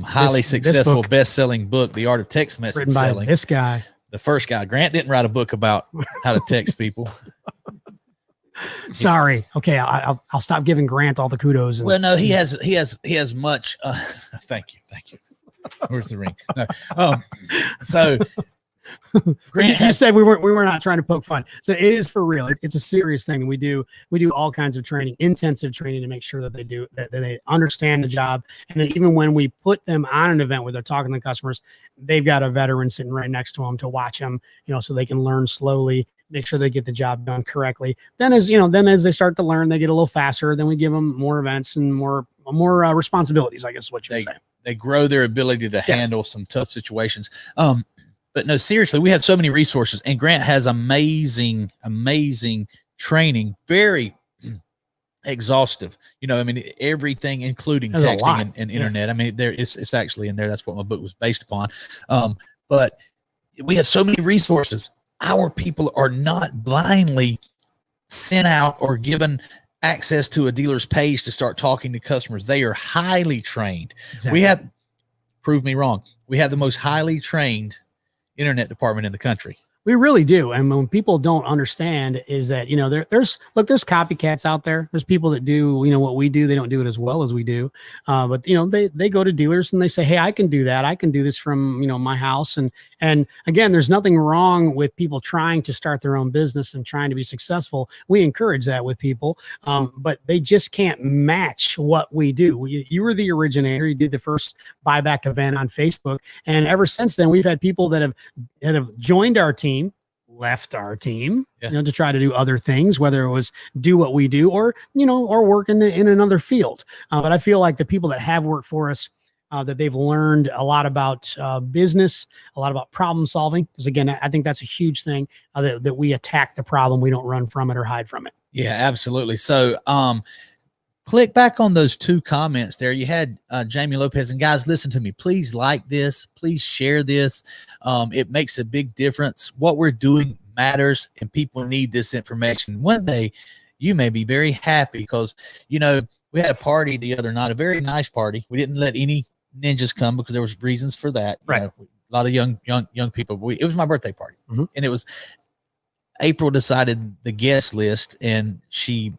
Speaker 1: highly successful best-selling book, The Art of Text Message
Speaker 3: written by
Speaker 1: Selling.
Speaker 3: this guy.
Speaker 1: The first guy. Grant didn't write a book about how to text people.
Speaker 3: Sorry. Okay, I'll stop giving Grant all the kudos.
Speaker 1: Well, no, he has much. Thank you. Where's the ring? No. So
Speaker 3: Grant, you said we were not trying to poke fun. So it is for real. It's a serious thing. We do all kinds of training, intensive training, to make sure that they understand the job. And then even when we put them on an event where they're talking to customers, they've got a veteran sitting right next to them to watch them, so they can learn slowly, make sure they get the job done correctly. Then as they start to learn, they get a little faster. Then we give them more events and more responsibilities, I guess is what you're saying.
Speaker 1: They grow their ability to handle some tough situations. But no, seriously, we have so many resources, and Grant has amazing training, very exhaustive. Everything, including texting and internet. I mean, it's actually in there. That's what my book was based upon. But we have so many resources. Our people are not blindly sent out or given access to a dealer's page to start talking to customers. They are highly trained. Exactly. Prove me wrong. We have the most highly trained internet department in the country.
Speaker 3: We really do. And when people don't understand is that, there's copycats out there. There's people that do, what we do. They don't do it as well as we do. But they go to dealers and they say, hey, I can do that. I can do this from, my house. And again, there's nothing wrong with people trying to start their own business and trying to be successful. We encourage that with people. But they just can't match what we do. You were the originator. You did the first buyback event on Facebook. And ever since then, we've had people that have joined our team, left our team, to try to do other things, whether it was do what we do or work in another field. But I feel like the people that have worked for us, that they've learned a lot about business, a lot about problem solving. Because again, I think that's a huge thing, that we attack the problem. We don't run from it or hide from it. Yeah,
Speaker 1: absolutely. So, click back on those two comments there. You had Jamie Lopez, and guys, listen to me. Please like this. Please share this. It makes a big difference. What we're doing matters, and people need this information. One day, you may be very happy because, we had a party the other night, a very nice party. We didn't let any ninjas come because there was reasons for that.
Speaker 3: Right.
Speaker 1: A lot of young people. It was my birthday party, and it was April decided the guest list, and she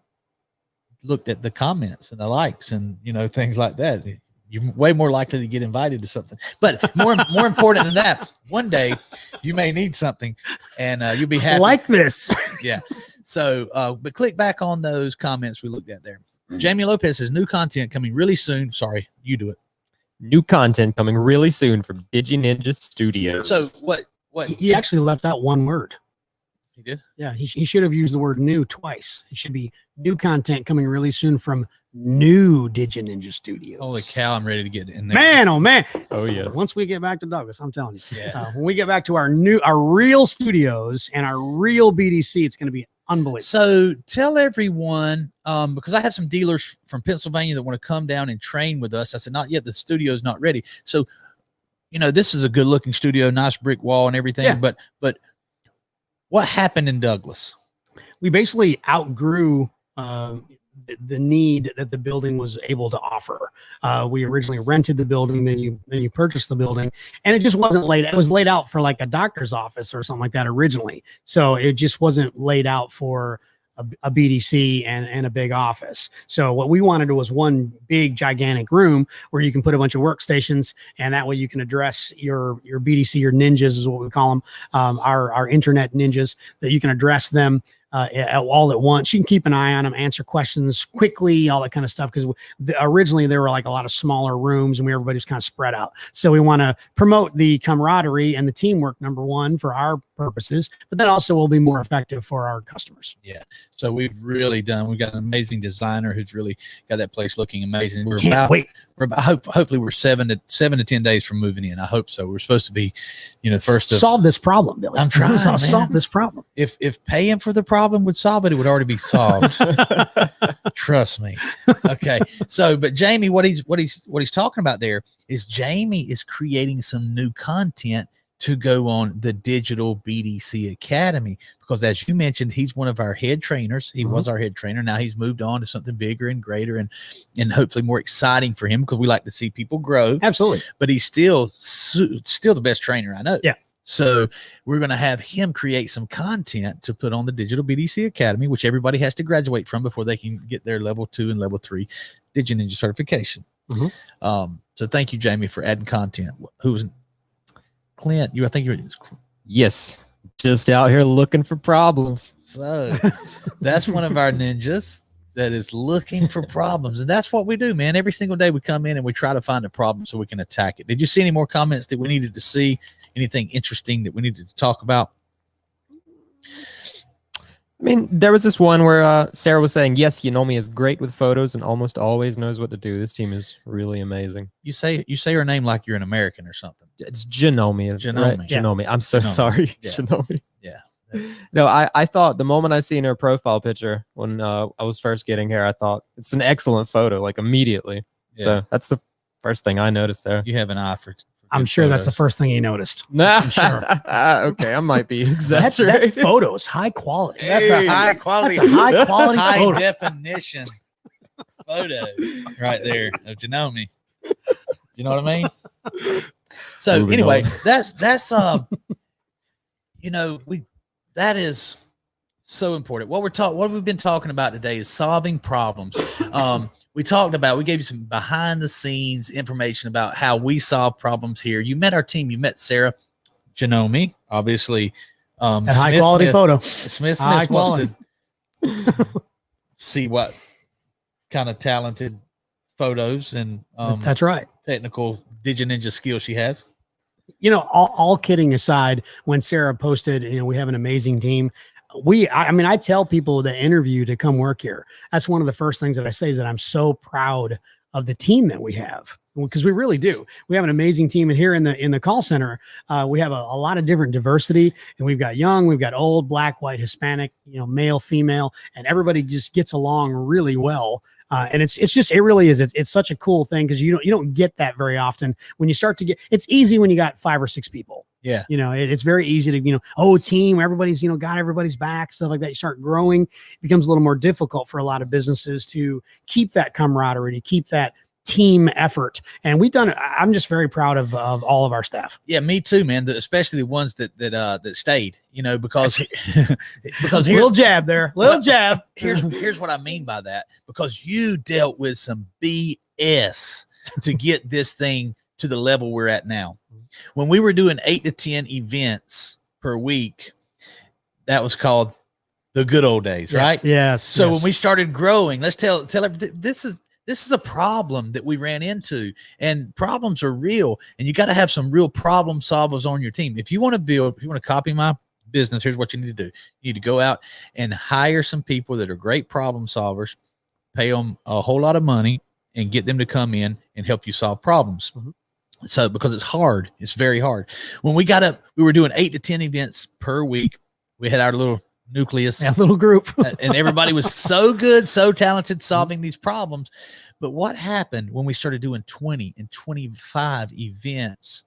Speaker 1: looked at the comments and the likes and things like that. You're way more likely to get invited to something. But more important than that, one day you may need something and you'll be happy.
Speaker 3: Like this.
Speaker 1: Yeah. So, but click back on those comments we looked at there. Jamie Lopez says new content coming really soon. Sorry, you do it.
Speaker 2: New content coming really soon from DigiNinja Studios.
Speaker 1: So what
Speaker 3: he actually left out one word.
Speaker 1: He did?
Speaker 3: Yeah, he should have used the word new twice. It should be new content coming really soon from new DigiNinja Studios.
Speaker 1: Holy cow, I'm ready to get in there.
Speaker 3: Man, oh man.
Speaker 2: Oh yes.
Speaker 3: Once we get back to Douglas, I'm telling you.
Speaker 1: Yeah.
Speaker 3: When we get back to our real studios and our real BDC, it's going to be Unbelievable.
Speaker 1: So tell everyone, because I have some dealers from Pennsylvania that want to come down and train with us. I said, not yet. The studio's not ready. So, this is a good looking studio, nice brick wall and everything.
Speaker 3: Yeah.
Speaker 1: But what happened in Douglas?
Speaker 3: We basically outgrew the need that the building was able to offer. We originally rented the building, then you purchased the building, and it just wasn't laid. It was laid out for like a doctor's office or something like that originally. So it just wasn't laid out for a BDC and a big office. So what we wanted was one big gigantic room where you can put a bunch of workstations, and that way you can address your BDC, your ninjas is what we call them, our internet ninjas, that you can address them all at once. You can keep an eye on them, answer questions quickly, all that kind of stuff. Because originally there were like a lot of smaller rooms and everybody was kind of spread out. So we want to promote the camaraderie and the teamwork, number one, for our purposes, but that also will be more effective for our customers.
Speaker 1: Yeah. So we've got an amazing designer who's really got that place looking amazing. Hopefully we're 7 to 10 days from moving in. I hope so. We're supposed to be, first to
Speaker 3: solve this problem, Billy.
Speaker 1: I'm trying to
Speaker 3: solve this problem.
Speaker 1: If paying for the problem would solve it, it would already be solved. Trust me. Okay. So, but Jamie, what he's talking about there is Jamie is creating some new content to go on the Digital BDC Academy, because as you mentioned, he's one of our head trainers. He was our head trainer. Now he's moved on to something bigger and greater and hopefully more exciting for him, because we like to see people grow.
Speaker 3: Absolutely.
Speaker 1: But he's still the best trainer I know.
Speaker 3: Yeah.
Speaker 1: So we're going to have him create some content to put on the Digital BDC Academy, which everybody has to graduate from before they can get their level 2 and level 3 DigiNinja certification. So thank you, Jamie, for adding content. Who's Clint? I think you're.
Speaker 2: Yes, just out here looking for problems.
Speaker 1: So that's one of our ninjas that is looking for problems, and that's what we do, man. Every single day we come in and we try to find a problem so we can attack it. Did you see any more comments that we needed to see? Anything interesting that we needed to talk about?
Speaker 2: I mean, there was this one where Sarah was saying, yes, Yonomi is great with photos and almost always knows what to do. This team is really amazing.
Speaker 1: You say her name like you're an American or something.
Speaker 2: It's Yonomi.
Speaker 1: Yonomi.
Speaker 2: Right? Yonomi. I'm so sorry.
Speaker 1: Yeah.
Speaker 2: Yonomi.
Speaker 1: Yeah.
Speaker 2: No, I thought the moment I seen her profile picture when I was first getting here, I thought it's an excellent photo, like immediately.
Speaker 1: Yeah.
Speaker 2: So that's the first thing I noticed there.
Speaker 1: You have an eye for
Speaker 3: I'm sure that's the first thing he noticed.
Speaker 2: I'm
Speaker 3: sure.
Speaker 2: Okay, I might be
Speaker 3: That
Speaker 2: exaggerating.
Speaker 3: photo's high quality.
Speaker 1: That's a high quality,
Speaker 3: high quality
Speaker 1: high
Speaker 3: photo.
Speaker 1: definition photo right there of Yonomi. You know what I mean? So
Speaker 2: Moving
Speaker 1: anyway,
Speaker 2: on.
Speaker 1: that's that is so important. What we've been talking about today is solving problems. We gave you some behind the scenes information about how we solve problems here. You met our team. You met Sarah, Yonomi, obviously.
Speaker 3: That high quality photo.
Speaker 1: Smith
Speaker 3: High
Speaker 1: wants to see what kind of talented photos and
Speaker 3: That's right.
Speaker 1: technical DigiNinja skills she has.
Speaker 3: All kidding aside, when Sarah posted, we have an amazing team. I tell people that interview to come work here. That's one of the first things that I say, is that I'm so proud of the team that we have, because we really do. We have an amazing team, and here in the call center, we have a lot of different diversity, and we've got young, we've got old, black, white, Hispanic, male, female, and everybody just gets along really well. And it really is. It's such a cool thing, because you don't get that very often. When you start to get, it's easy when you got 5 or 6 people.
Speaker 1: Yeah.
Speaker 3: It's very easy to, team, everybody's, got everybody's back, stuff like that. You start growing, it becomes a little more difficult for a lot of businesses to keep that camaraderie, to keep that team effort. And we've done it. I'm just very proud of all of our staff.
Speaker 1: Yeah, me too, man. Especially the ones that stayed, because
Speaker 3: Because little jab there, little jab.
Speaker 1: Here's what I mean by that, because you dealt with some BS to get this thing to the level we're at now. When we were doing 8 to 10 events per week, that was called the good old days, right?
Speaker 3: Yes.
Speaker 1: So when we started growing, let's tell everybody, this is a problem that we ran into, and problems are real, and you got to have some real problem solvers on your team. If you want to copy my business, here's what you need to do. You need to go out and hire some people that are great problem solvers, pay them a whole lot of money, and get them to come in and help you solve problems.
Speaker 3: Mm-hmm.
Speaker 1: So, because it's hard, it's very hard. When we got up, we were doing 8 to 10 events per week. We had our little nucleus.
Speaker 3: That little group.
Speaker 1: And everybody was so good, so talented solving these problems. But what happened when we started doing 20 and 25 events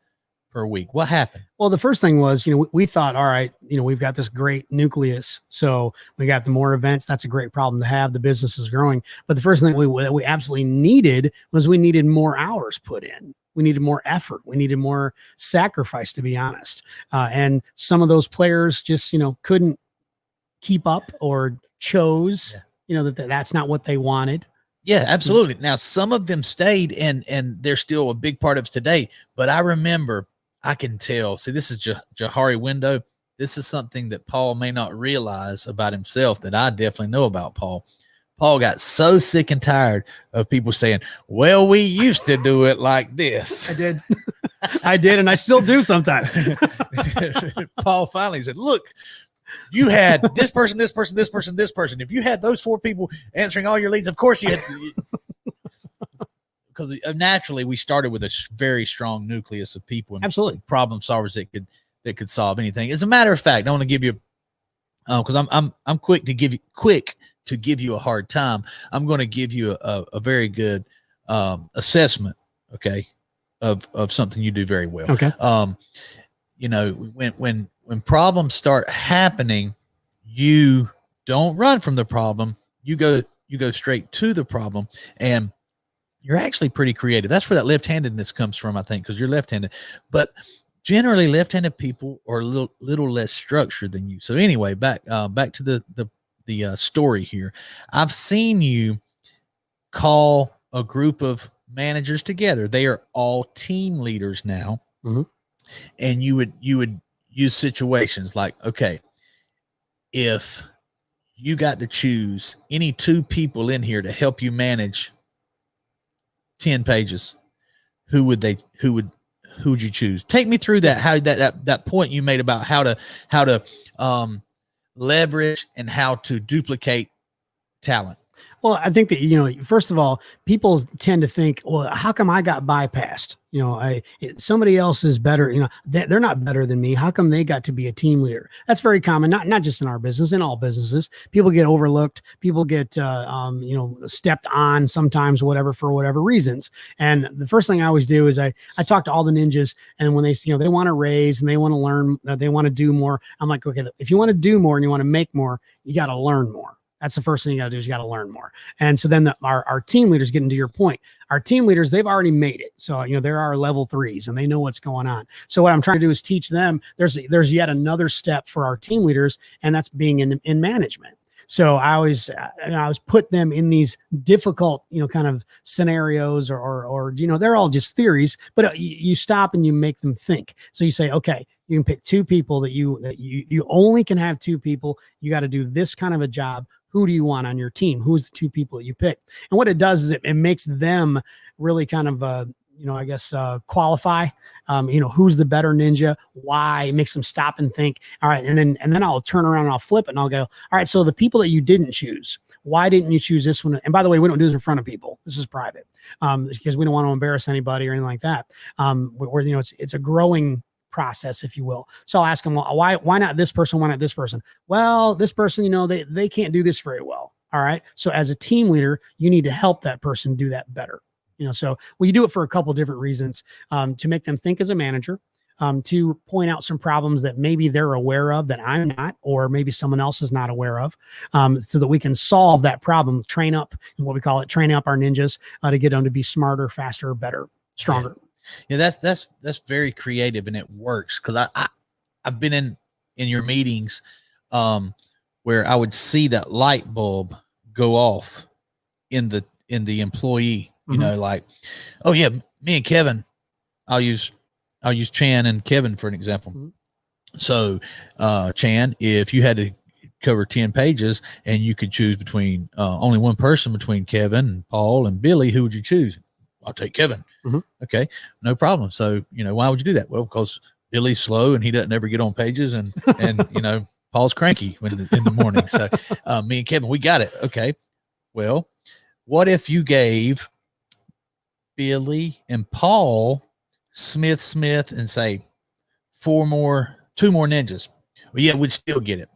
Speaker 1: per week? What happened?
Speaker 3: Well, the first thing was, we thought, all right, we've got this great nucleus. So we got the more events. That's a great problem to have. The business is growing. But the first thing we absolutely needed was we needed more hours put in. We needed more effort. We needed more sacrifice, to be honest. And some of those players just, couldn't keep up or chose, that's not what they wanted.
Speaker 1: Yeah, absolutely. Now, some of them stayed and they're still a big part of us today. But I remember, I can tell. See, this is Jahari window. This is something that Paul may not realize about himself that I definitely know about Paul. Paul got so sick and tired of people saying, well, we used to do it like this.
Speaker 3: I did. I did. And I still do sometimes.
Speaker 1: Paul finally said, look, you had this person, this person, this person, this person. If you had those 4 people answering all your leads, of course you had to. Because naturally we started with a very strong nucleus of people and
Speaker 3: absolutely
Speaker 1: problem solvers that could solve anything. As a matter of fact, I want to give you, because I'm quick to give you a hard time. I'm going to give you a very good assessment, okay, of something you do very well.
Speaker 3: Okay.
Speaker 1: When problems start happening, you don't run from the problem. You go straight to the problem, and you're actually pretty creative. That's where that left-handedness comes from, I think, because you're left-handed. But generally, left-handed people are a little less structured than you. So anyway, back to the story here. I've seen you call a group of managers together. They are all team leaders now, and you would use situations like, okay, if you got to choose any 2 people in here to help you manage 10 pages, who would you choose? Take me through that, how that point you made about how to leverage and how to duplicate talent.
Speaker 3: Well, I think that, first of all, people tend to think, well, how come I got bypassed? Somebody else is better. They're not better than me. How come they got to be a team leader? That's very common, not just in our business, in all businesses. People get overlooked. People get, stepped on sometimes, for whatever reasons. And the first thing I always do is I talk to all the ninjas, and when they, they want to raise and they want to learn, they want to do more. I'm like, okay, if you want to do more and you want to make more, you got to learn more. That's the first thing you got to do is you got to learn more. And so then our team leaders, getting to your point, our team leaders, they've already made it. So, there are level 3s and they know what's going on. So what I'm trying to do is teach them there's yet another step for our team leaders, and that's being in management. So I always put them in these difficult, kind of scenarios or they're all just theories, but you stop and you make them think. So you say, okay, you can pick 2 people that you only can have 2 people. You got to do this kind of a job. Who do you want on your team? Who's the 2 people that you pick? And what it does is it makes them really kind of, qualify, who's the better ninja, why. It makes them stop and think. All right. And then I'll turn around and I'll flip it and I'll go, all right, so the people that you didn't choose, why didn't you choose this one? And by the way, we don't do this in front of people. This is private, because we don't want to embarrass anybody or anything like that. It's a growing process, if you will. So I'll ask them, well, why not this person? Why not this person? Well, this person, they can't do this very well. All right. So as a team leader, you need to help that person do that better. So you do it for a couple different reasons, to make them think as a manager, to point out some problems that maybe they're aware of that I'm not, or maybe someone else is not aware of, so that we can solve that problem, train up our ninjas to get them to be smarter, faster, better, stronger.
Speaker 1: Yeah, that's very creative, and it works, because I've been in your meetings where I would see that light bulb go off in the employee, like, oh yeah, me and Kevin, I'll use Chan and Kevin for an example. So Chan, if you had to cover 10 pages and you could choose between only one person between Kevin and Paul and Billy, who would you choose? I'll take Kevin. Okay, no problem. So, why would you do that? Well, because Billy's slow and he doesn't ever get on pages, and Paul's cranky in the morning. So me and Kevin, we got it. Okay. Well, what if you gave Billy and Paul Smith and say 2 more ninjas? Well, yeah, we'd still get it.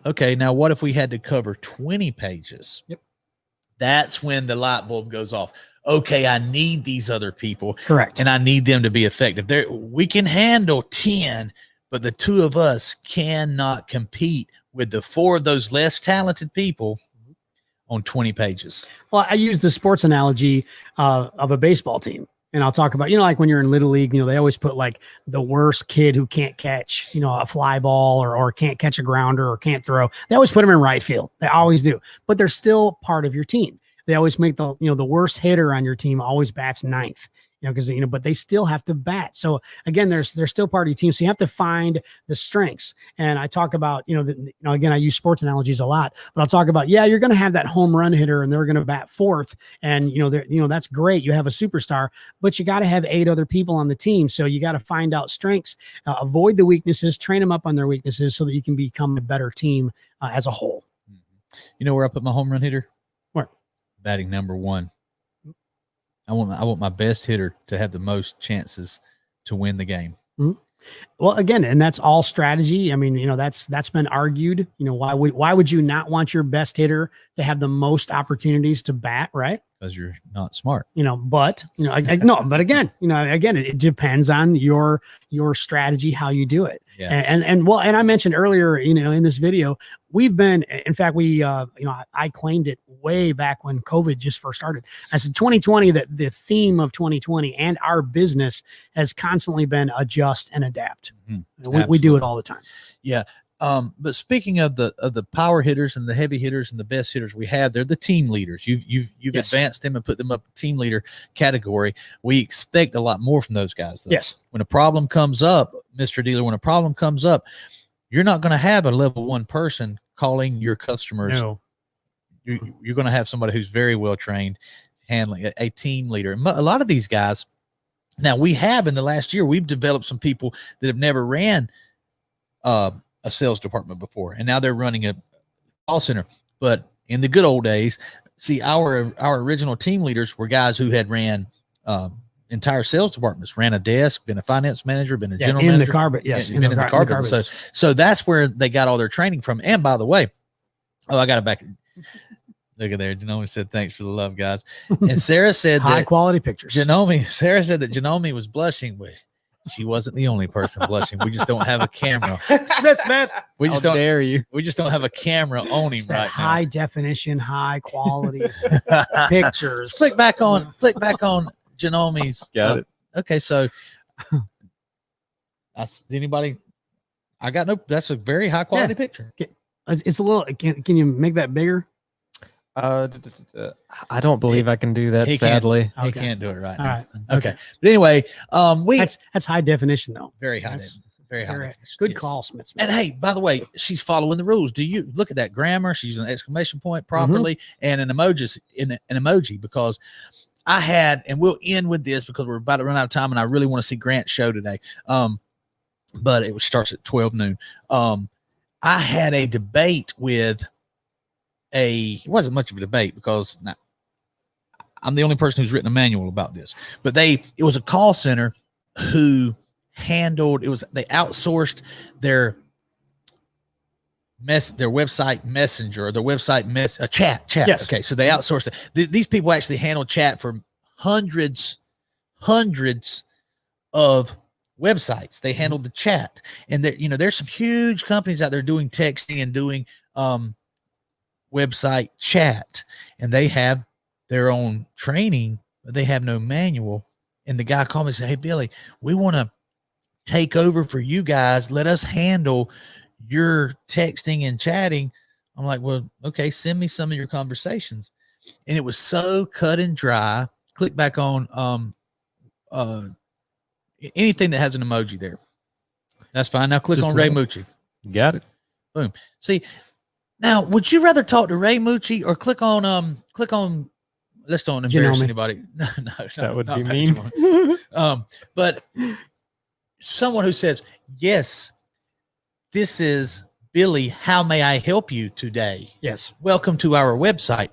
Speaker 1: Okay, now what if we had to cover 20 pages?
Speaker 3: Yep.
Speaker 1: That's when the light bulb goes off. Okay, I need these other people.
Speaker 3: Correct.
Speaker 1: And I need them to be effective. We can handle 10, but the two of us cannot compete with the 4 of those less talented people on 20 pages.
Speaker 3: Well, I use the sports analogy of a baseball team. And I'll talk about, like when you're in Little League, they always put like the worst kid who can't catch, a fly ball or can't catch a grounder or can't throw. They always put them in right field. They always do. But they're still part of your team. They always make the worst hitter on your team always bats ninth. Because but they still have to bat. So again, they're still part of your team. So you have to find the strengths. And I talk about, again, I use sports analogies a lot, but I'll talk about, you're going to have that home run hitter and they're going to bat fourth. And that's great. You have a superstar, but you got to have 8 other people on the team. So you got to find out strengths, avoid the weaknesses, train them up on their weaknesses so that you can become a better team as a whole.
Speaker 1: You know where I put my home run hitter?
Speaker 3: Where?
Speaker 1: Batting number 1. I want my best hitter to have the most chances to win the game.
Speaker 3: Mm-hmm. Well, again, and that's all strategy. I mean, that's been argued. Why would you not want your best hitter to have the most opportunities to bat, right?
Speaker 1: Because you're not smart.
Speaker 3: But but again, it depends on your strategy, how you do it.
Speaker 1: Yeah.
Speaker 3: And I mentioned earlier, in this video, we've been, in fact, I claimed it way back when COVID just first started. I said 2020, that the theme of 2020 and our business has constantly been adjust and adapt.
Speaker 1: Mm-hmm.
Speaker 3: We do it all the time.
Speaker 1: Yeah. But speaking of the power hitters and the heavy hitters and the best hitters we have, they're the team leaders. You've
Speaker 3: Yes.
Speaker 1: advanced them and put them up team leader category. We expect a lot more from those guys, though.
Speaker 3: Yes.
Speaker 1: When a problem comes up, Mr. Dealer, when a problem comes up, you're not going to have a level 1 person calling your customers.
Speaker 3: No.
Speaker 1: You're going to have somebody who's very well trained, handling a team leader. And a lot of these guys, now we have in the last year, we've developed some people that have never ran a sales department before, and now they're running a call center. But in the good old days, see, our original team leaders were guys who had ran entire sales departments, ran a desk, been a finance manager, been a general manager.
Speaker 3: In the car, yes,
Speaker 1: been in the car business. So that's where they got all their training from. And by the way, I got it back. Look at there. Janome said, thanks for the love, guys. And Sarah said
Speaker 3: high
Speaker 1: that
Speaker 3: quality pictures.
Speaker 1: Sarah said that Janome was blushing, but she wasn't the only person blushing. We just don't have a camera.
Speaker 2: Smith.
Speaker 1: We just
Speaker 2: How
Speaker 1: don't
Speaker 2: dare you.
Speaker 1: We just don't have a camera on him
Speaker 3: It's that
Speaker 1: right
Speaker 3: high definition, high quality
Speaker 1: now.
Speaker 3: pictures.
Speaker 1: Click back on Janome's.
Speaker 2: Got it.
Speaker 1: Okay, so anybody? I got no. That's a very high quality picture.
Speaker 3: It's a little. Can you make that bigger?
Speaker 2: I don't believe I can do that.
Speaker 1: He
Speaker 2: Sadly,
Speaker 1: He
Speaker 3: Okay.
Speaker 1: can't do it right
Speaker 3: All
Speaker 1: now.
Speaker 3: right.
Speaker 1: Okay. But anyway,
Speaker 3: That's high definition though.
Speaker 1: very high.
Speaker 3: That's
Speaker 1: Very high.
Speaker 3: Very-
Speaker 1: definition,
Speaker 3: Good
Speaker 1: yes.
Speaker 3: call, Smith.
Speaker 1: And hey, by the way, she's following the rules. Do you look at that grammar? She's using an exclamation point properly and an emoji because I had, and we'll end with this because we're about to run out of time, and I really want to see Grant's show today. But it starts at 12 noon. I had a debate with it wasn't much of a debate because I'm the only person who's written a manual about this, but it was a call center who handled, they outsourced their website messenger or their website chat.
Speaker 3: Yes.
Speaker 1: Okay. So they outsourced it. These people actually handle chat for hundreds of websites. They handled the chat, and there's some huge companies out there doing texting and doing, website chat, and they have their own training, but they have no manual. And the guy called me and said, "Hey, Billy, we want to take over for you guys. Let us handle your texting and chatting." I'm like, "Well, okay, send me some of your conversations." And it was so cut and dry. Click back on anything that has an emoji there. That's fine. Now click
Speaker 2: Just
Speaker 1: on
Speaker 2: a
Speaker 1: Ray
Speaker 2: minute.
Speaker 1: Mucci.
Speaker 2: Got it.
Speaker 1: Boom. See, now would you rather talk to Ray Mucci or click on let's don't embarrass
Speaker 3: Janome.
Speaker 1: anybody. No,
Speaker 2: That would
Speaker 1: not
Speaker 2: be
Speaker 1: Patrick
Speaker 2: mean.
Speaker 1: Janome. But someone who says, "Yes, this is Billy. How may I help you today?
Speaker 3: Yes.
Speaker 1: Welcome to our website."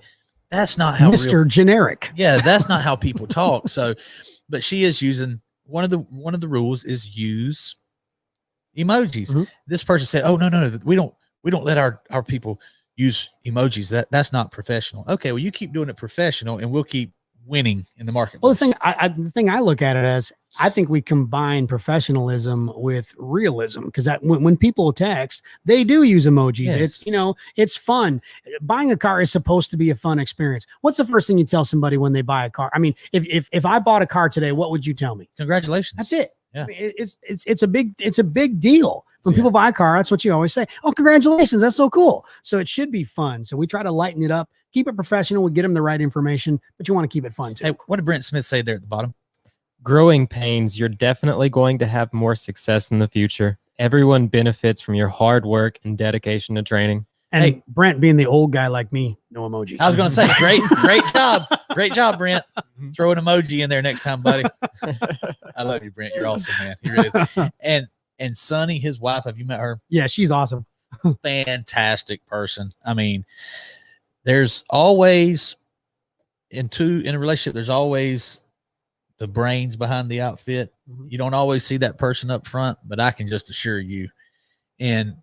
Speaker 1: That's not how
Speaker 3: Mr. Generic.
Speaker 1: Yeah, that's not how people talk. So, but she is using one of the rules is use emojis.
Speaker 3: Mhm.
Speaker 1: This person said, "Oh, no, we don't we don't let our people use emojis. That's not professional. Okay, well, you keep doing it professional, and we'll keep winning in the marketplace.
Speaker 3: Well, the thing I look at it as, I think we combine professionalism with realism, because that when people text, they do use emojis.
Speaker 1: Yes.
Speaker 3: It's, it's fun. Buying a car is supposed to be a fun experience. What's the first thing you tell somebody when they buy a car? I mean, if I bought a car today, what would you tell me?
Speaker 1: Congratulations.
Speaker 3: That's it.
Speaker 1: Yeah.
Speaker 3: I mean, it's a big deal. When
Speaker 1: Yeah.
Speaker 3: people buy a car, that's what you always say. Oh, congratulations. That's so cool. So it should be fun. So we try to lighten it up, keep it professional. We get them the right information, but you want to keep it fun too.
Speaker 1: Hey, what did Brent Smith say there at the bottom?
Speaker 2: Growing pains, you're definitely going to have more success in the future. Everyone benefits from your hard work and dedication to training.
Speaker 3: And
Speaker 1: Hey.
Speaker 3: Brent, being the old guy like me, no emoji.
Speaker 1: I was going to say, great job, Brent. Throw an emoji in there next time, buddy. I love you, Brent. You're awesome, man. You really is. And Sonny, his wife, have you met her?
Speaker 3: Yeah, she's awesome.
Speaker 1: Fantastic person. I mean, there's always in a relationship, there's always the brains behind the outfit. You don't always see that person up front, but I can just assure you, in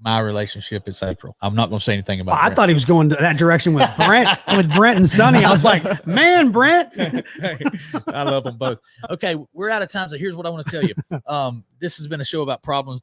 Speaker 1: my relationship, it's April. I'm not going to say anything about
Speaker 3: I
Speaker 1: Brent.
Speaker 3: thought he was going to that direction with Brent, and Sonny. I was like, man, Brent.
Speaker 1: I love them both. Okay, we're out of time, so here's what I want to tell you. This has been a show about problem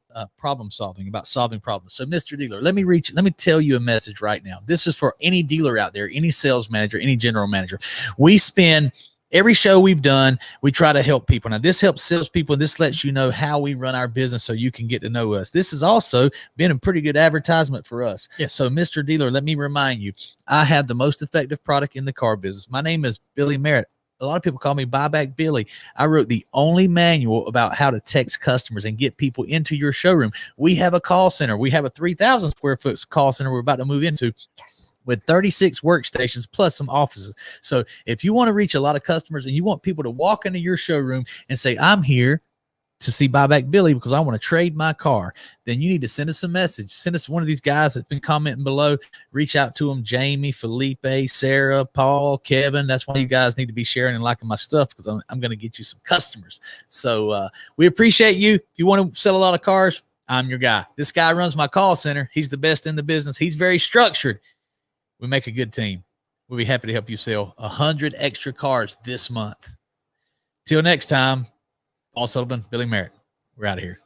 Speaker 1: solving, about solving problems. So, Mr. Dealer, let me tell you a message right now. This is for any dealer out there, any sales manager, any general manager. We spend every show we've done, we try to help people. Now, this helps salespeople, and this lets you know how we run our business so you can get to know us. This has also been a pretty good advertisement for us.
Speaker 3: Yes.
Speaker 1: So, Mr. Dealer, let me remind you, I have the most effective product in the car business. My name is Billy Merritt. A lot of people call me Buyback Billy. I wrote the only manual about how to text customers and get people into your showroom. We have a call center. We have a 3,000 square foot call center we're about to move into. Yes. With 36 workstations plus some offices. So if you want to reach a lot of customers and you want people to walk into your showroom and say, I'm here to see Buyback Billy because I want to trade my car, then you need to send us a message. Send us one of these guys that's been commenting below. Reach out to them, Jamie, Felipe, Sarah, Paul, Kevin. That's why you guys need to be sharing and liking my stuff, because I'm going to get you some customers. So we appreciate you. If you want to sell a lot of cars, I'm your guy. This guy runs my call center. He's the best in the business. He's very structured. We make a good team. We'll be happy to help you sell 100 extra cars this month. Till next time, Paul Sullivan, Billy Merritt. We're out of here.